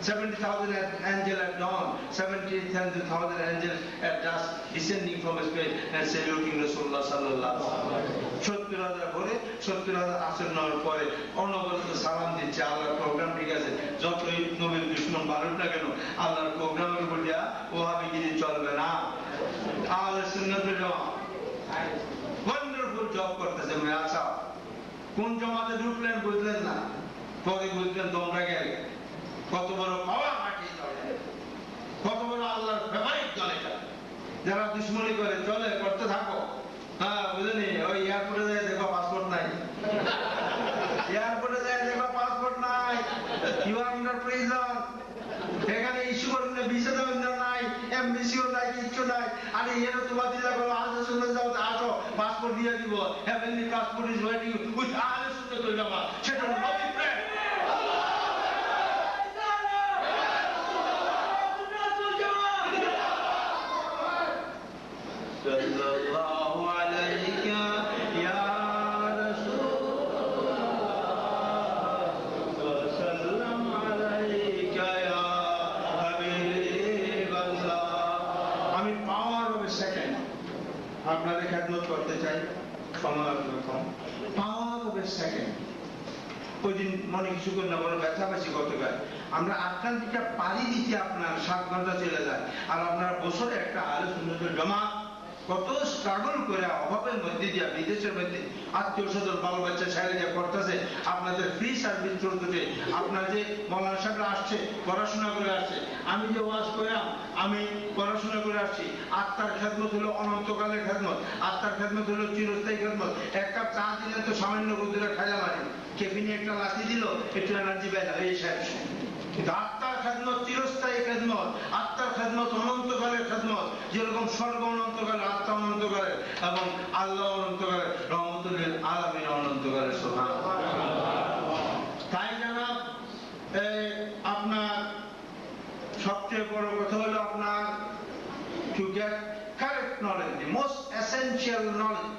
70,000 angels at dawn, 70,000 angels at dusk, descending from space and saluting Rasulullah sallallahu alaihi wasallam. 70,000 পরে 70,000 আসর নেওয়ার পরে অনবরত সালাম দিচ্ছে আল্লাহর প্রোগ্রাম ঠিক আছে যতই নবীর দুশমন বাড়ুক না কেন আল্লাহর প্রোগ্রামের উপর দিয়া ওয়াহাবিগিরি চলবে না আহলে সুন্নাত ওয়াল জামাত ওয়ান্ডারফুল জব করতেছে মানে আচ্ছা কোন জামাতে ঢুকলেন বুঝলেন না পরে বুঝলেন তোমরা গেলে কত বড় পাওয়ার রাখি কত বড় আল্লাহর ফেভারিট দল এটা যারা দুশ্মনী করে চলে করতে থাকো হ্যাঁ বুঝলি ওই এয়ারপোর্টে যায় দেখো পাসপোর্ট নাই এয়ারপোর্টে যায় দেখো পাসপোর্ট নাই ইউ আর আন্ডার প্রিজন এখানে ইস্যু করলে ভিসা দেবেন নাই এমবিসিও নাই কিচ্ছু নাই আরে এর তোমার দিলা করো আজ শুনে যাও আসো পাসপোর্ট দিয়ে দিব heavenly passport is waiting with আহলে সুন্নাত ওয়াল জামাত সেটা নবী প্রেম sallallahu alayka ya rasulullah wa sallam alayka ya habiballah আমি পাওয়ার অফ সেকেন্ড আপনাদের খেদমত করতে চাই পাওয়ার অফ এ সেকেন্ড। ওই দিন মনে কিছু করে না, বড় ব্যথা পাইছি গতকাল। আমরা আটলান্টিকটা পাড়ি দিতে আপনার 7 ঘন্টা চলে যায়, আর আপনারা বছরে একটা আহলে সুন্নাতুল জামাত কত স্ট্রাগল করে অভাবের মধ্যে দিয়া বিদেশের মধ্যে আত্মীয় স্বজন বাল বাচ্চা ছেড়ে দিয়ে করতেছে, আপনাদের ফ্রি সার্ভিস চলতেছে। আপনার যে মৌলানা সাহেবরা আসছে পড়াশোনা করে আসছে, আমি যে ওয়াজ করলাম আমি পড়াশোনা করে আসছি। আত্মার খেদমত হলো অনন্তকালের খেদমত, আত্মার খেদমত হলো চিরস্থায়ী খেদমত। এক কাপ চা দিলে তো সামান্য গুজরা খাজা মারি, কেবিনে একটা লাঠি দিল একটু এনার্জি পাই না, এই শেষ। কিন্তু আত্মার খেদমত চিরস্থায়ী খেদমত, আত্মার খেদমত অনন্তকালের খেদমত। যেরকম স্বর্গ অনন্তকালের, আত্মা অনন্তকালের, এবং আল্লাহ অনন্তকালের, রহমতুল আলামিন অনন্তকালের। তাই জানাব আপনার সবচেয়ে বড় কথা হলো আপনার to get correct knowledge, the most essential knowledge,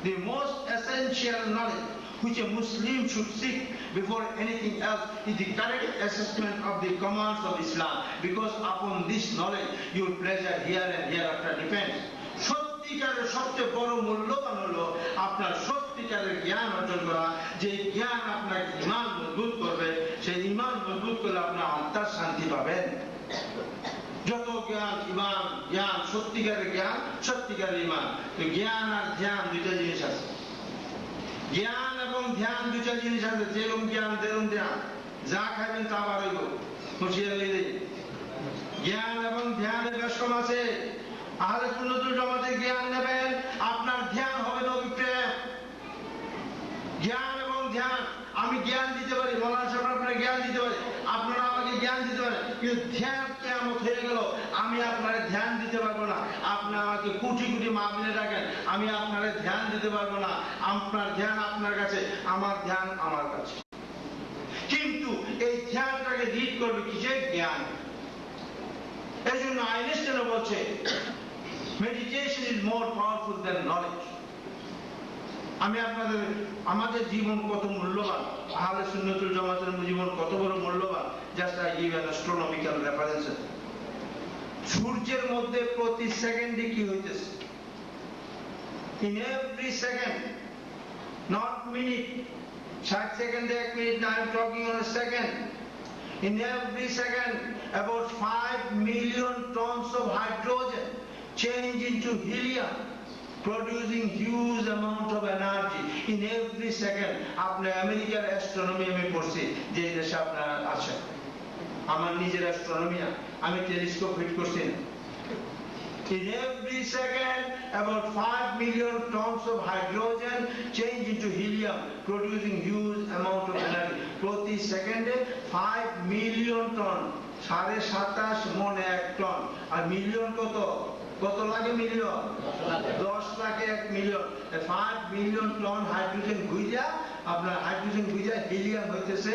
the most essential knowledge which a Muslim should seek before anything else is the correct assessment of the commands of Islam, because upon this knowledge your pleasure here and hereafter depends. সত্যিকারের সবচেয়ে বড় মূল্যবান হলো আপনার সত্যিকারের জ্ঞান অর্জন করা। যে জ্ঞান আপনার ঈমান মজবুত করবে, সেই ঈমান মজবুত করলে আপনার আত্মার শান্তি পাবেন। যত জ্ঞান ঈমান, জ্ঞান সত্যিকারের জ্ঞান, সত্যিকারের ঈমান। তো জ্ঞান আর ধ্যান দুইটা জিনিস আছে। জ্ঞান এবং ধ্যান দুইটা জিনিস আছে। যেরকম জ্ঞান তেরম ধ্যান, যা খাবেন তা বাড়াইব, হুঁশিয়ার হয়ে যাই। জ্ঞান এবং ধ্যানের বেশ কম আছে। আহলে সুন্নাতুল জামাতের জ্ঞান নেবেন, আপনার ধ্যান হবে নবী প্রেম। জ্ঞান এবং ধ্যান, আমি জ্ঞান দিতে পারি, মৌলানা সাহেব আপনারা জ্ঞান দিতে পারি, আপনারা আমাকে জ্ঞান দিতে পারেন, কিন্তু ধ্যান কিয়ামত হয়ে গেল আমি আপনার ধ্যান দিতে পারবো না। আপনি আমাকে কোটি কোটি মাহফিলে রাখেন, আমি আপনার ধ্যান দিতে পারবো না। আপনার ধ্যান আপনার কাছে, আমার ধ্যান আমার কাছে। কিন্তু এই ধ্যানটাকে লিড করবে কিসের? জ্ঞান। এই জন্য আইনস্টাইন বলছে meditation is more powerful than knowledge. আমি আপনাদের, আমাদের জীবন কত মূল্যবান, আহলে সুন্নাতুল জামাতের জীবন কত বড় মূল্যবান। Just I give an astronomical reference. সূর্যের মধ্যে প্রতি সেকেন্ডে কি হইতেছে? In every second, not minute. 60 সেকেন্ডে 1 মিনিট না, I am talking on a second. In every second, about 5 million tons of hydrogen change into helium, producing huge amount of energy in every second. আপনি আমেরিকার astronomy আমি পড়ছি, যে দেশে আপনারা আছেন। আমার নিজের অ্যাস্ট্রোনমি না, আমি টেলিস্কোপ ফিট করছি না। In every second, about 5 million tons of hydrogen change into helium, producing huge amount of energy. প্রতি সেকেন্ডে 5 মিলিয়ন টন, 27.5 মন 1 টন। আর মিলিয়ন কত? কত লাগে মিলিয়ন? 10 লাখে 1 মিলিয়ন। 5 মিলিয়ন টন হাইড্রোজেন গুইজা, আপনার হাইড্রোজেন গুইজা হিলিয়াম হইতেছে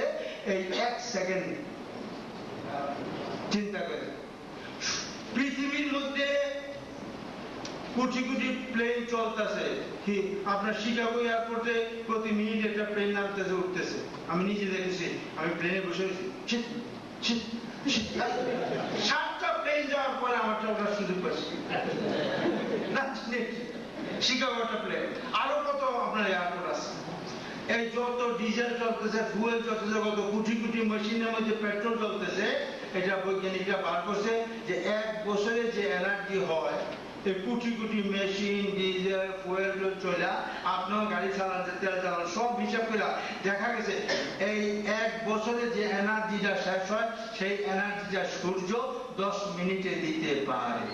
এই 1 সেকেন্ড। চিন্তা করে, পৃথিবীর মধ্যে কোটি কোটি প্লেন চলতেছে। আপনার শিকাগো এয়ারপোর্টে প্রতি মিনিট একটা প্লেন নামতেছে উঠতেছে, আমি নিজে দেখেছি। আমি প্লেনে বসে রয়েছি, 7টা প্লেন যাওয়ার পরে আমারটা ওঠার সুযোগ পাচ্ছি। শিকাগো একটা প্লেন, আরো কত আপনার এয়ারপোর্ট আছে। এই যত ডিজেল চলতেছে, ফুয়েল চলতেছে, কত কোটি কোটি মেশিনের মধ্যে পেট্রোল চলতেছে। এটা বৈজ্ঞানিকরা বার করছে যে 1 বছরে যে এনার্জি হয়, এই crore crore machine, diesel, fuel চলে, আপনার গাড়ি চালান, তেল চালান, সব হিসাব করে দেখা গেছে এই 1 বছরে যে এনার্জিটা শেষ হয়, সেই এনার্জিটা সূর্য 10 মিনিটে দিতে পারে।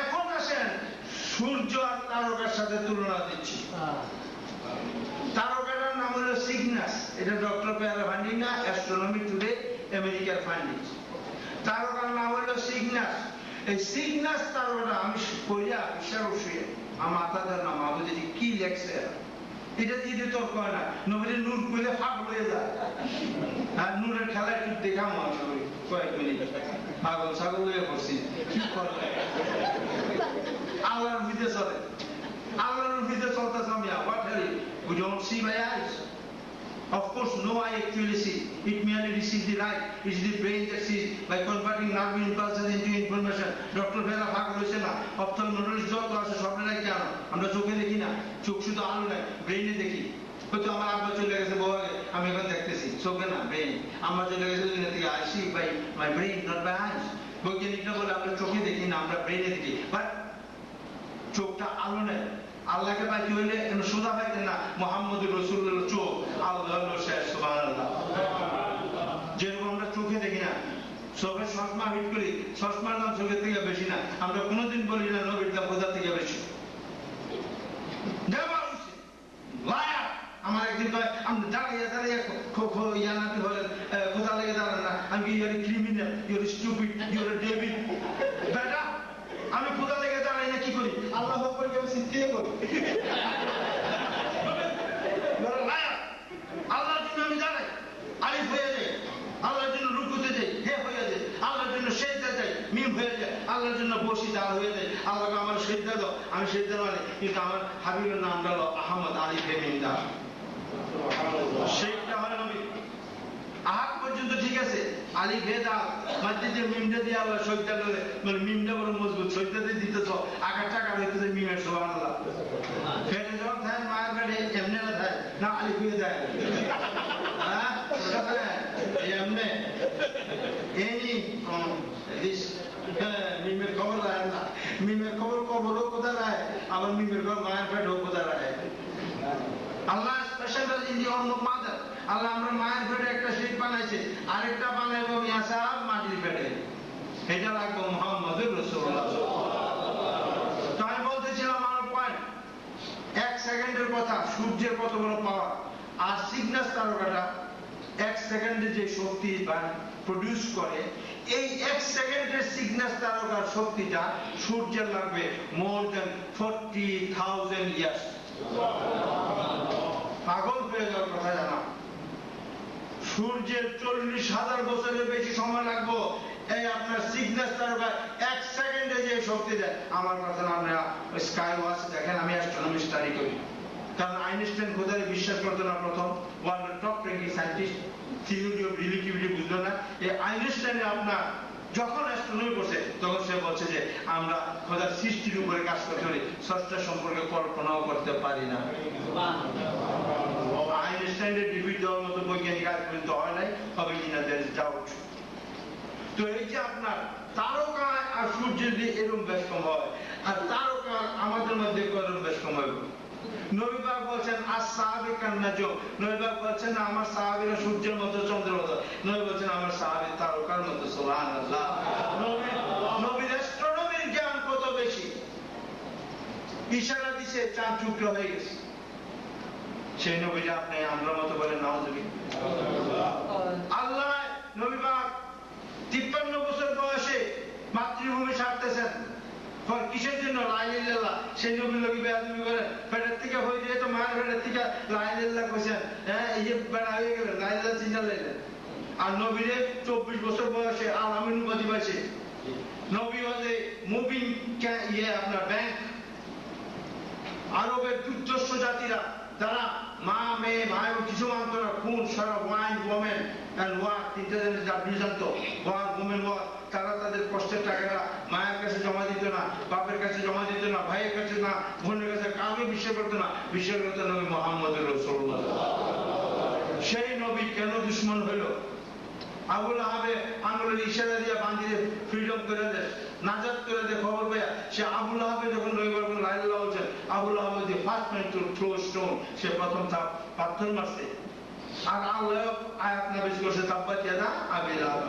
এখন আসেন সূর্য আর তারকার সাথে তুলনা দিচ্ছি। তারকাটার নাম হলো সিগনাস। এটা ডক্টর পেয়ারা ফান্ডিং না, অ্যাস্ট্রোনমি টুডে আমেরিকার ফান্ডিং। তারকার নাম হলো সিগনাস। এই সিগনাস তারকাটা আমি কইয়া বিশ্বাস শুয়ে আমার মাথাটার নাম আমাদের কি লেখছে, এটা দিয়ে তর্ক হয় না। নবীর নূর কইলে ফাঁক হয়ে যায়। আর নূরের খেলা একটু দেখাম কয়েক মিনিট, পাগল ছাগল হয়ে পড়ছি। কি করবে? আল্লাহর ভিতরে চলে, আল্লাহর ভিতরে চলতেছে। আমি what hell, we don't see by eyes, Of course, no eye actually sees. It merely receives the light. It is the brain that sees by converting nerve impulses into information. Dr. Bella ভাগ হয়েছে না, ophthalmologist যত আছে সবটাই কেন? আমরা চোখে দেখি না, চোখ শুধু আলো নাই, ব্রেইনে দেখি। হয়তো আমার আব্বা চলে গেছে বউ আগে, আমি এখন দেখতেছি, চোখে না, ব্রেইন। আমার চলে গেছে দুনিয়া থেকে, I see by my brain, not by eyes. বৈজ্ঞানিকরা বলে আমরা চোখে দেখি না, আমরা ব্রেইনে দেখি। বাট চোখটা আলো নেয়। আল্লাহকে পাইতে হইলে সোজা পাইতেন না, মুহাম্মদুর রাসূলুল্লাহর চোখ আল্লাহ হলো শেষ, সুবহানাল্লাহ। যেরকম আমরা চোখে দেখি না, চোখে চশমা ফিট করি, চশমার দাম চোখের থেকে বেশি না, আমরা কোনোদিন বলি না নবীর দাম খোদার থেকে বেশি। আমার একদিন কয় আপনি দাঁড়াইয়া ইয়ানাতে হলেন, খোদা লেগে দাঁড়ান না, আমি কি your criminal, your stupid, your David. বেটা আমি খোদা লেগে দাঁড়াই না, কি করি? আল্লাহ করে আমি চিন্তা করি। আল্লাহর জন্য আমি দাঁড়াই, আলিফ হয়ে যাই, আল্লাহর জন্য রুকুতে যাই, হে হয়ে যায়, আল্লাহর জন্য সেজদা যাই, মিম হয়ে যায়, আল্লাহর জন্য বসি, দাঁড় হয়ে যায়। আল্লাহকে আমার সেজদা দাও, আমি সেজদা মানে, কিন্তু আমার হাবিবের নাম হলো আহমদ আলিফ হে মিম দা, সেইটা হয় নবী। আহাক পর্যন্ত ঠিক আছে, আলিফ হে দা মাঝে যে মিমটা দিয়ে আল্লাহ সজদা করে, মানে মিমটা বড় মজবুত, সজদা দিয়ে দিতেছ, আকার টাকা হইতেছে মিমের, সুবহানাল্লাহ। ফেটে যখন থাকে মায়ের পেটে এমনি না থাকে না, আলিফ হয়ে যায়, হ্যাঁ ওটা থাকে এমনি এনি দিস। মিমের খবর রায় না, মিমের খবর কবরও কোথায় রায়, আবার মিমের খবর মায়ের পেটেও কোথায় রায়। আল্লাহ স্পেশাল ইন দি অর্ম মাদার। আল্লাহ আমরা মায়ের পেটে একটা শীত বানাইছে, আরেকটা বানাইবো মিয়াসাব মাটির পেটে, এটা রাখবো মুহাম্মদুর রাসূলুল্লাহ। তো আমি বলতেছিলাম আমার পয়েন্ট, 1 সেকেন্ডের কথা, সূর্যের কত বড় পাওয়ার, আর সিগনাস তারকাটা 1 সেকেন্ডে যে শক্তি প্রডিউস করে, এই 1 সেকেন্ডের সিগনাস তারকার শক্তিটা সূর্যের লাগবে মোর দেন 40,000 ইয়ার্স। পাগল হয়ে যাওয়ার কথা জানা, সূর্যের 40,000 বছরের বেশি সময় লাগবে এই আপনার সিগনাস তারকা 1 সেকেন্ডে যে শক্তি দেয়। আমার কথা না, আমরা স্কাই ওয়াচ দেখেন, আমি অ্যাস্ট্রোনমি স্টাডি করি, কারণ আইনস্টাইন খোদারে বিশ্বাস করতো না, প্রথম ওয়ার্ল্ডের top ranking scientist, theory of relativity বুঝলো না। এই আইনস্টাইনে আপনার যখন অ্যাস্ট্রোনমি করছে, তখন সে বলছে যে আমরা খোদার সৃষ্টির উপরে কাজ করতে পারি, স্রষ্টা সম্পর্কে কল্পনাও করতে পারি না। আইনস্টাইনের ডিফিট দেওয়ার মতো বৈজ্ঞানিক আজ পর্যন্ত হয় নাই, হবে কিনা দেয়ার ইজ ডাউট। তো এই যে আপনার তারকা আর সূর্যের যে এরকম বেশ কম হয়, আর তারকা আমাদের মধ্যে এরকম বেশ কম হবে। নবী পাক বলছেন as-সাহাবী কান-নাজম, নবী পাক বলছেন আমার সাহাবীরা সূর্যের মতো, চন্দ্রের মতো, নবী বলছেন আমার সাহাবী তারকার মতো, সুবহানাল্লাহ। নবীর অ্যাস্ট্রোনমির জ্ঞান কত বেশি, ইশারা দিছে চাঁদ টুকরো হয়ে গেছে। সেই নবীরা আপনি আমরা মতো বলেন নাউজুবিল্লাহ। আল্লাহ নবী পাক 53 বছর বয়সে মাতৃভূমি ছাড়তেছেন, কিসের জন্য? লা ইলাহা ইল্লাল্লাহ। সেই নবীর লোকে বেয়াদবি করেন, পেটের থেকে হয়ে যেত, মায়ের পেটের থেকে লা ইলাহা ইল্লাল্লাহ কইছেন, হ্যাঁ এই যে বেড়া হয়ে গেলেন, লা ইলাহা চিন্তা লাইলেন। আর নবীরে 24 বছর বয়সে আলামিন উপাধি পাইছে। নবী হচ্ছে মুভিং আপনার ব্যাংক। আরবের দুর্দর্শ জাতিরা, তারা মা মেয়ে ভাই কিছু মানত না, খুন সরব ওয়াইন ওমেন এন্ড ওয়ার, তিনটা জিনিস আপনি জানতো, ওয়ার ওমেন ওয়ার। তারা তাদের কষ্টের টাকাটা মায়ের কাছে জমা দিত না, বাপের কাছে জমা দিত না, ভাইয়ের কাছে না, বোনের কাছে, কাউকে বিশ্বাস করতো না, বিশ্বাস করতো নবী মুহাম্মদুর রাসূলুল্লাহ। সেই নবী কেন দুশমন হইল? আবু লাহাবে আঙ্গুলের ইশারা দিয়ে বান্দিয়ে ফ্রিডম করে দেয়, নাজাত করে দেয়, খবর পেয়ে সে আবু লাহাবে যখন নবী বলেন লা ইলাহা ইল্লাল্লাহ বলছেন, Abu Lahab the first man to throw stone, সে প্রথম পাথর মারছে। আর আল্লাহ আয়াত নাযিল করেছে তাব্বাত ইয়াদা আবি লাহাব,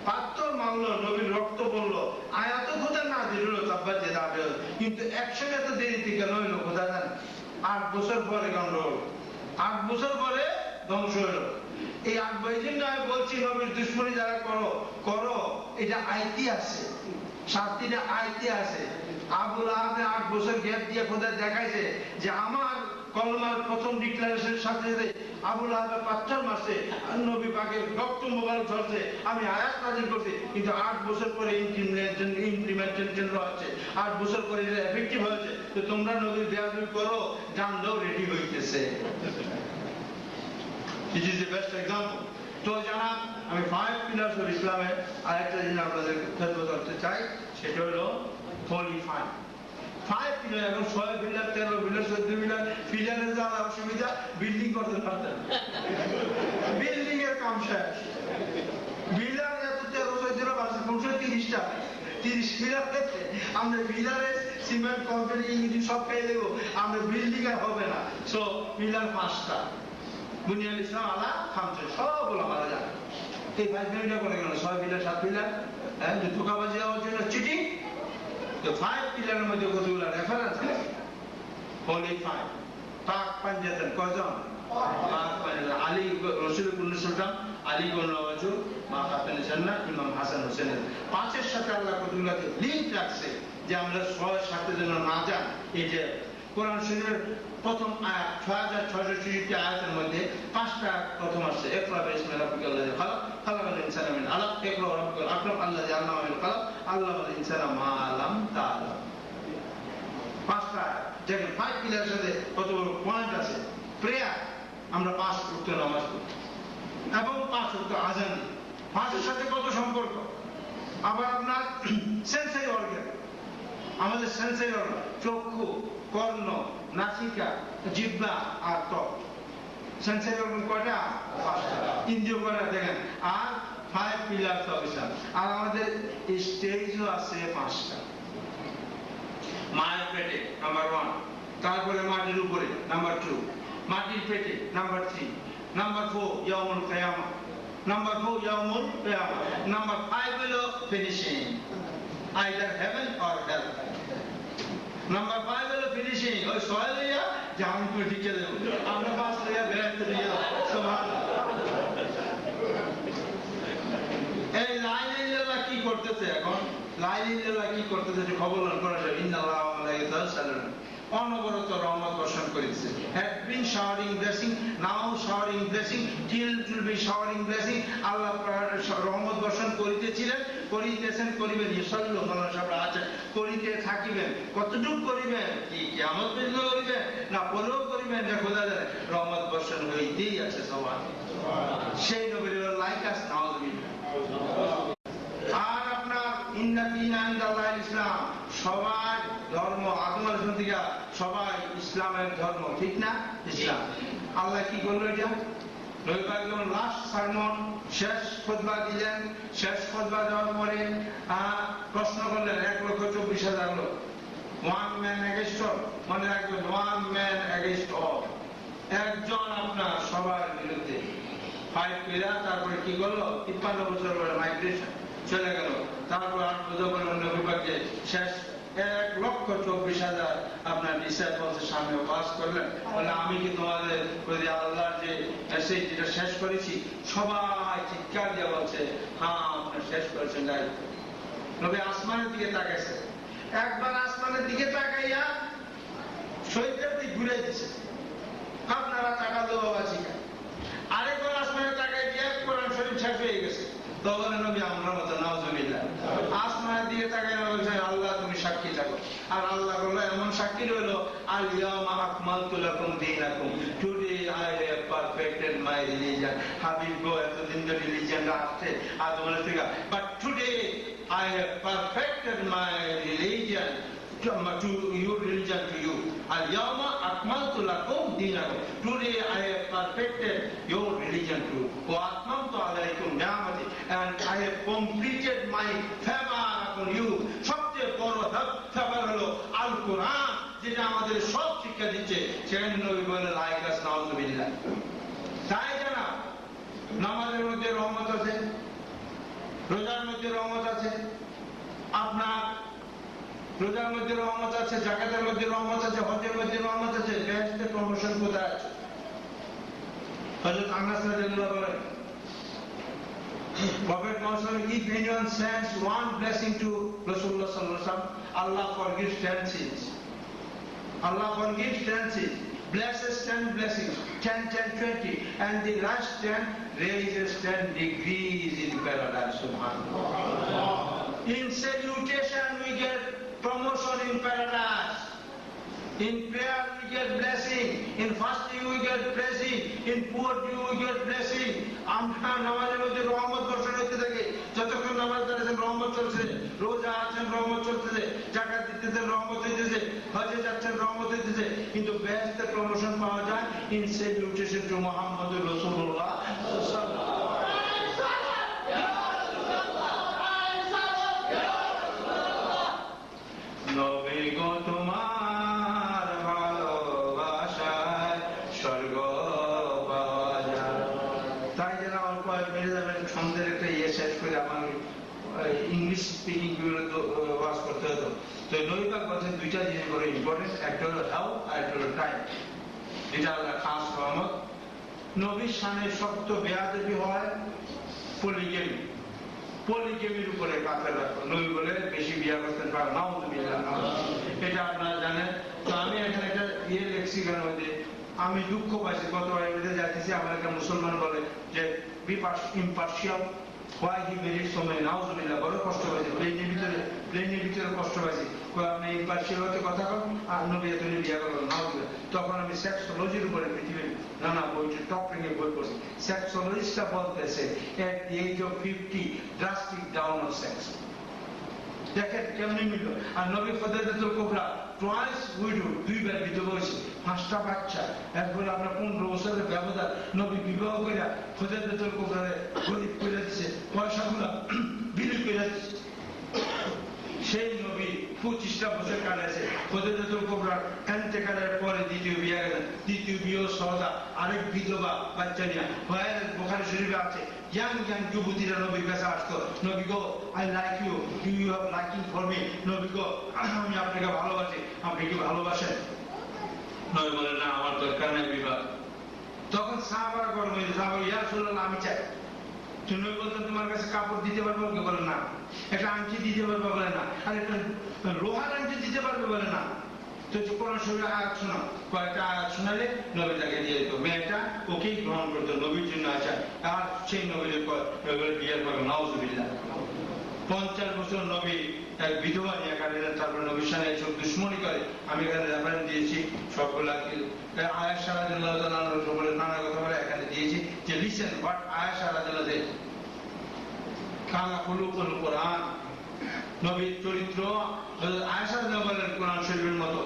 পাথর মারলো, নবীর রক্ত পড়লো, আয়াত খোদা নাযিল হলো তাব্বাত ইয়াদা আবি লাহাব। কিন্তু অ্যাকশন এত দেরিতে কেন হইলো খোদা জানে? 8 বছর পরে গন্ডগোল, 8 বছর পরে ধ্বংস হইলো। এই 8 বছর আমি বলছি নবীর দুশমনি যারা করো করো, এটা আইতি আছে, শাস্তিটা আইতি আছে। আবু লাহাব 8 বছর গ্যাপ দিয়ে খোদা দেখাইছে যে আমার কলমার প্রথম ডিক্লারেশনের সাথে সাথে আবু লাহাব পাথর মারছে, নবী পাকের রক্ত মোবারক ঝরছে, আমি আয়াত নাযিল করছি। কিন্তু 8 বছর পরে ইমপ্লিমেন্টেশন হচ্ছে, 8 বছর পরে এটা এফেক্টিভ হয়েছে। তো তোমরা নবীর বেয়াদবি করো, জানলেও রেডি হইতেছে। It is the best example. তো জানা আমি 5 pillars of Islam এর আরেকটা জিনিস আপনাদের খেদমত করতে চাই, সেটা হলো holy fire. 5 পিলার, এখন 6 পিলার, 13 পিলার, 14 পিলার, পিলারের যা অসুবিধা, বিল্ডিং করতে পারতেন। বিল্ডিং এর কাম শেষ। পিলার এত 13 14 বাজে 30টা 30 পিলার দেখতে আমরা পিলারের সিমেন্ট কোম্পানি ইঞ্জিন সব পেয়ে দেবো, আমরা বিল্ডিং আর হবে না। সো পিলার 5টা, বুনিয়াল ইসলাম আলা খামসে, সবগুলো মারা যায়। এই 5 মিনিটটা করে গেল 6 পিলার 7 পিলার, হ্যাঁ, ধোকাবাজি হওয়ার জন্য চিটিং। তো 5 পিলারের মধ্যে কতগুলো রেফারেন্স আছে? হোলি ফাইভ, পাক পাঞ্জাতন কয়জন? পাক পাঞ্জাতন, আলী রাসূলুল্লাহ সাল্লাল্লাহু আলী গণওয়াজু মা খাতুন জান্নাত ইমাম হাসান হোসেনের 5-এর সাথে আল্লাহ কতগুলোকে লিংক রাখছে যে আমরা 6-এর সাথে যেন না যান। এই যে কোরআন শরীফের প্রথম আয়াত 6666 আয়াতের মধ্যে 5টা প্রথম আসছে, ইকরা বিসমি রাব্বিকাল্লাযী খালাক, খালাকাল ইনসানা মিন আলাক, ইকরা রাব্বুকাল আকরাম আল্লাযী আল্লামা বিল কলম, আল্লামাল ইনসানা মা লাম তা'লাম। 5টা দেখেন 5 পিলারের সাথে কত বড় পয়েন্ট আছে। প্রেয়ার, আমরা 5 ওয়াক্ত নামাজ পড়ি এবং 5 ওয়াক্ত আযান দিই। 5-এর সাথে কত সম্পর্ক? আবার আপনার সেন্সরি অর্গান, আমাদের সেন্সরি অর্গান, চক্ষু, কর্ণ, নাসিকা, জিহ্বা আর ত্বক। সেন্সরি অর্গান কয়টা? 5টা। ইন্দ্রিয় কয়টা দেখেন। আর 5 পিলার্স অফ ইসলাম। আর আমাদের স্টেজও আছে 5টা। মায়ের পেটে নাম্বার 1, তারপরে মাটির উপরে নাম্বার 2, মাটির পেটে নাম্বার 3, নাম্বার 4 ইয়াউমুল কিয়ামা, নাম্বার 4 ইয়াউমুল কিয়ামা, নাম্বার 5 হলো finishing, either heaven or hell. Number 5 হলো ফিনিশিং, ওই সয় লইয়া জাহান্নামে ঢুকে দেব, আমরা 5 লইয়া বেরাতে দিয়ে সুবহানাল্লাহ। এই লা ইলাহা ইল্লাল্লাহ কি করতেছে এখন? লা ইলাহা ইল্লাল্লাহ কি করতেছে যে খবর করা যায়, ইন্নাল্লাহা ওয়া মালাইকাতাহু ইউসাল্লুনা, অনবরত রহমত বর্ষণ করেছে। had been showering blessing, now showering blessing, till it will be showering blessing. আল্লাহ রহমত বর্ষণ করিতেছিলেন, করিতেছেন, করিবেন, ইনশাআল্লাহ আল্লাহ সব আছে, করিতে থাকিবেন। কতটুকু করিবেন? কি কিয়ামত পর্যন্ত করিবেন না পরেও করিবেন? যে খোদা জানে, রহমত বর্ষণ হইতেই আছে সুবহানাল্লাহ। সেই নবীর লাইক আস নাউযুবিল্লাহ। আর আপনার ইন্না দীনা ইনদাল্লাহিল ইসলাম, সবাই ধর্ম আদম আলাইহিস থেকে সবাই ইসলামের ধর্ম, ঠিক না? ইসলাম। আল্লাহ কি করলো এটা? নবী পাক যখন লাস্ট সারমন শেষ খুতবা দিলেন, শেষ খুতবা দেওয়ার পরে প্রশ্ন করলেন 1,24,000 লোক। ওয়ান ম্যান এগেইনস্ট অল, মনে রাখবেন, ওয়ান ম্যান এগেইনস্ট অল, একজন আপনার সবার বিরুদ্ধে। 5 পিলার, তারপরে কি করলো? 53 বছর পরে মাইগ্রেশন চলে গেল। তারপর 8 বছর পরে নবী পাককে শেষ 1,24,000 আপনার ডিসাইপলসের সামনে পাস করলেন। বলে আমি কি তোমাদের প্রতি আল্লাহর যে মেসেজ যেটা শেষ করেছি? সবাই চিৎকার দিয়ে বলছে, হ্যাঁ আপনি শেষ করেছেন। তাই নবী আসমানের দিকে তাকাইছে, একবার আসমানের দিকে তাকাইয়া শহীদের দিক ঘুরে দিচ্ছে, আপনারা তাকালো বাবা চিকা। আরেকবার আসমানের তাকাই দিয়ে কোরআন শরীফ শেষ হয়ে গেছে। তখন নবী আমরা মতো নাউযুবিল্লাহ আসমানের দিকে তাকাই বলছেন, আল্লাহ তুমি সাক্ষী থাকো। আর আল্লাহ বলল, এমন সাক্ষী রইলো, আল ইয়াউমা আকমালতু লাকুম দীনাকুম, today I have perfected my religion. হাবিব গো, এতদিন তো রিলিজিয়ন আসছে আদম আলাইহিস থেকে, but today I have perfected my religion to your religion to you. Al-yawma akmaltu lakum dinakum. Today I have perfected your religion to you. Wa atmamtu alaykum ni'mati, and I have completed my favor upon you. সবচেয়ে বড় favor হলো আল কোরআন, যেটা আমাদের সব শিক্ষা দিচ্ছে। সেখানে নবী বলেন, লাইক আস নাউযুবিল্লাহ। তাই জানা নামাজের মধ্যে রহমত আছে, রোজার মধ্যে রহমত আছে, আপনার রোজার মধ্যে রহমত আছে, যাকাতের মধ্যে রহমত আছে, হজের মধ্যে রহমত আছে। বেহেশতের প্রমোশন কোথায় আছে? হযরত আনাস রাদিয়াল্লাহু বলেন, Prophet Muhammad, if anyone sends one blessing to Rasulullah sallallahu alaihi wasallam, Allah forgives 10 sins. Allah forgives 10 sins, blesses 10 blessings, 10, 10, 20, and the last 10 raises 10 degrees in paradise. Subhanallah. In salutation we get promotion in paradise. In prayer we get blessing. In fasting we get blessing. In poverty we get আমরা নামাজের মধ্যে রহমত বর্ষণ হইতে থাকে, যতক্ষণ নামাজ দাঁড়িয়েছেন রহমত চলছে, রোজা আছেন রহমত চলতেছে, জাকাত দিতেছেন রহমত হইতেছে, হজে যাচ্ছেন রহমত হইতেছে, কিন্তু বেহেশতের প্রমোশন পাওয়া যায় ইন সেলিউটেশন টু মুহাম্মদুর রাসূলুল্লাহ। নবী গো তোমার ভালোবাসায় স্বর্গ পাওয়া যায়। তাই যেন অল্প বেড়ে যাবেন ছন্দের একটা শেষ করে আমার ইংলিশ স্পিকিং ওয়াজ করতে হতো। তো নবী পাক বলছেন দুইটা জিনিস বড় ইম্পর্টেন্ট, একটা হলো হেল্প আর একটা হলো টাইম। এটা আল্লাহ খাস রহমত। নবীর শানে শক্ত বেয়াদবি হয় পলিগেমি, পলিগেমির উপরে কাফের রাখো। নবী বলে বেশি বিয়া করতেন পারে, নাউযুবিল্লাহ, এটা আপনারা জানেন। তো আমি এখানে একটা লিখছি কেন যে আমি দুঃখ পাইছি, গতবার এমনিতে যাইতেছি, আমার একটা মুসলমান বলে যে impartial, why he married so many, নাউযুবিল্লাহ, বড় কষ্ট পাইছি, প্লেনের ভিতরে কষ্ট পাইছি। আপনি ইম্পার্শিয়াল হতে কথা কন আর নবী তুমি বিয়া করবেন, নাউযুবিল্লাহ। তখন আমি সেক্সোলজির উপরে পৃথিবীর নানা বইটি টপ রিং বই পড়ছি। সেক্সোলজিস্টরা বলতেছে at the age of 50 drastic down of sex। দেখেন কেমনি মিলল। আর নবী ফজলাতুল কুবরা টুয়াইস উইডো, দুইবার বিধবা হয়েছে, 5টা বাচ্চা, এরপরে আমরা 15 বছরের ব্যবধান নবী বিবাহ করে ফজলাতুল কুবরারে গরিব করে দিচ্ছে, পয়সাগুলো বিলি করে দিচ্ছে। সেই নবী 25টা বছর কাটাইছে। ফজলাতুল কুবরার ইন্তেকালের পরে দ্বিতীয় বিয়ে গেলেন, দ্বিতীয় বিয়ে সওদা আরেক বিধবা বাচ্চা নিয়ে। বুখারী শরীফে আছে ইয়াং যুবতীরা নবীর কাছে আসতো, নবী go I like you, do you have liking for me, নবী গো আমি আপনাকে ভালোবাসি, আপনি কি ভালোবাসেন? নবী বলেন না, আমার দরকার নেই বিবাহ। তখন সাহাবারা গরম হয়েছে, সাহাবা ইয়া রাসূলুল্লাহ আমি চাই। তুমি বলতেন তোমার কাছে কাপড় দিতে পারবো, ওকে বলে না। একটা আংটি দিতে পারবো, বলে না। আর একটা লোহার আংটি দিতে পারবে, বলে না। তো কোরআন শরীফের আয়াত শোনা, কয়েকটা আয়াত শোনালে নবী তাকে দিয়ে দিত, মেয়েটা ওকেই গ্রহণ করতো, নবীর জন্য আচার। আর সেই নবীর বিয়ের পর নাউযুবিল্লাহ 50 বছর নবী এক বিধবা নিয়ে কাটালেন, তারপর নবীর সাথে এসব দুশ্মনী করে। আমি এখানে রেফারেন্স দিয়েছি সবগুলা, আয়েশা রাদিয়াল্লাহু তাআলা বলে নানা কথা বলে এখানে দিয়েছি যে লিসেন হোয়াট আয়েশা রাদিয়াল্লাহু তাআলা কানা খুলুকুল কোরআন, নবীর চরিত্র আয়েশা রাদিয়াল্লাহু বলেন কোরআন শরীফের মতো,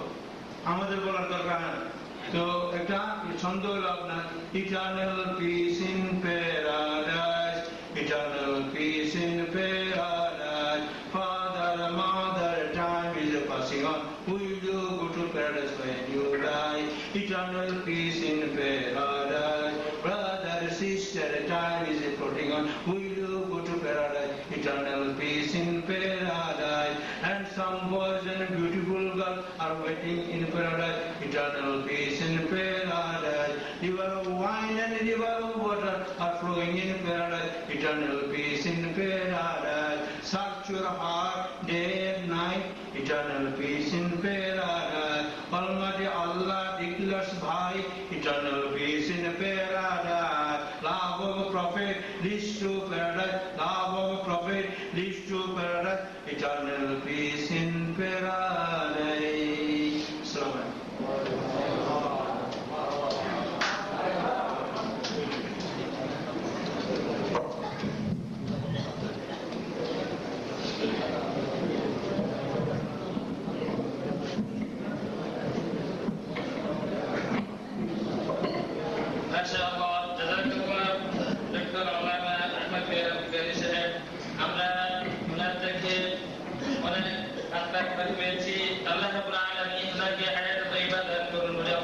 আমাদের বলার দরকার নেই। তো একটা ছন্দ হলো আপনার eternal piece in paradise, eternal piece in paradise, father mother time is passing on, will you go to paradise when you die? Eternal peace in paradise, brother sister time is floating on, will you go to paradise? Eternal peace in paradise, and some boys and beautiful girls are waiting in paradise. Eternal peace in paradise, river of wine and river of water are flowing in paradise. Eternal peace in paradise, search your heart day and night. Eternal peace in paradise, Almighty Allah declares by eternal peace in paradise. Love of Prophet leads to paradise, love of Prophet leads to paradise. Eternal peace in paradise. Assalamu আমরা ওনার থেকে অনেক আত্মার পেয়েছি।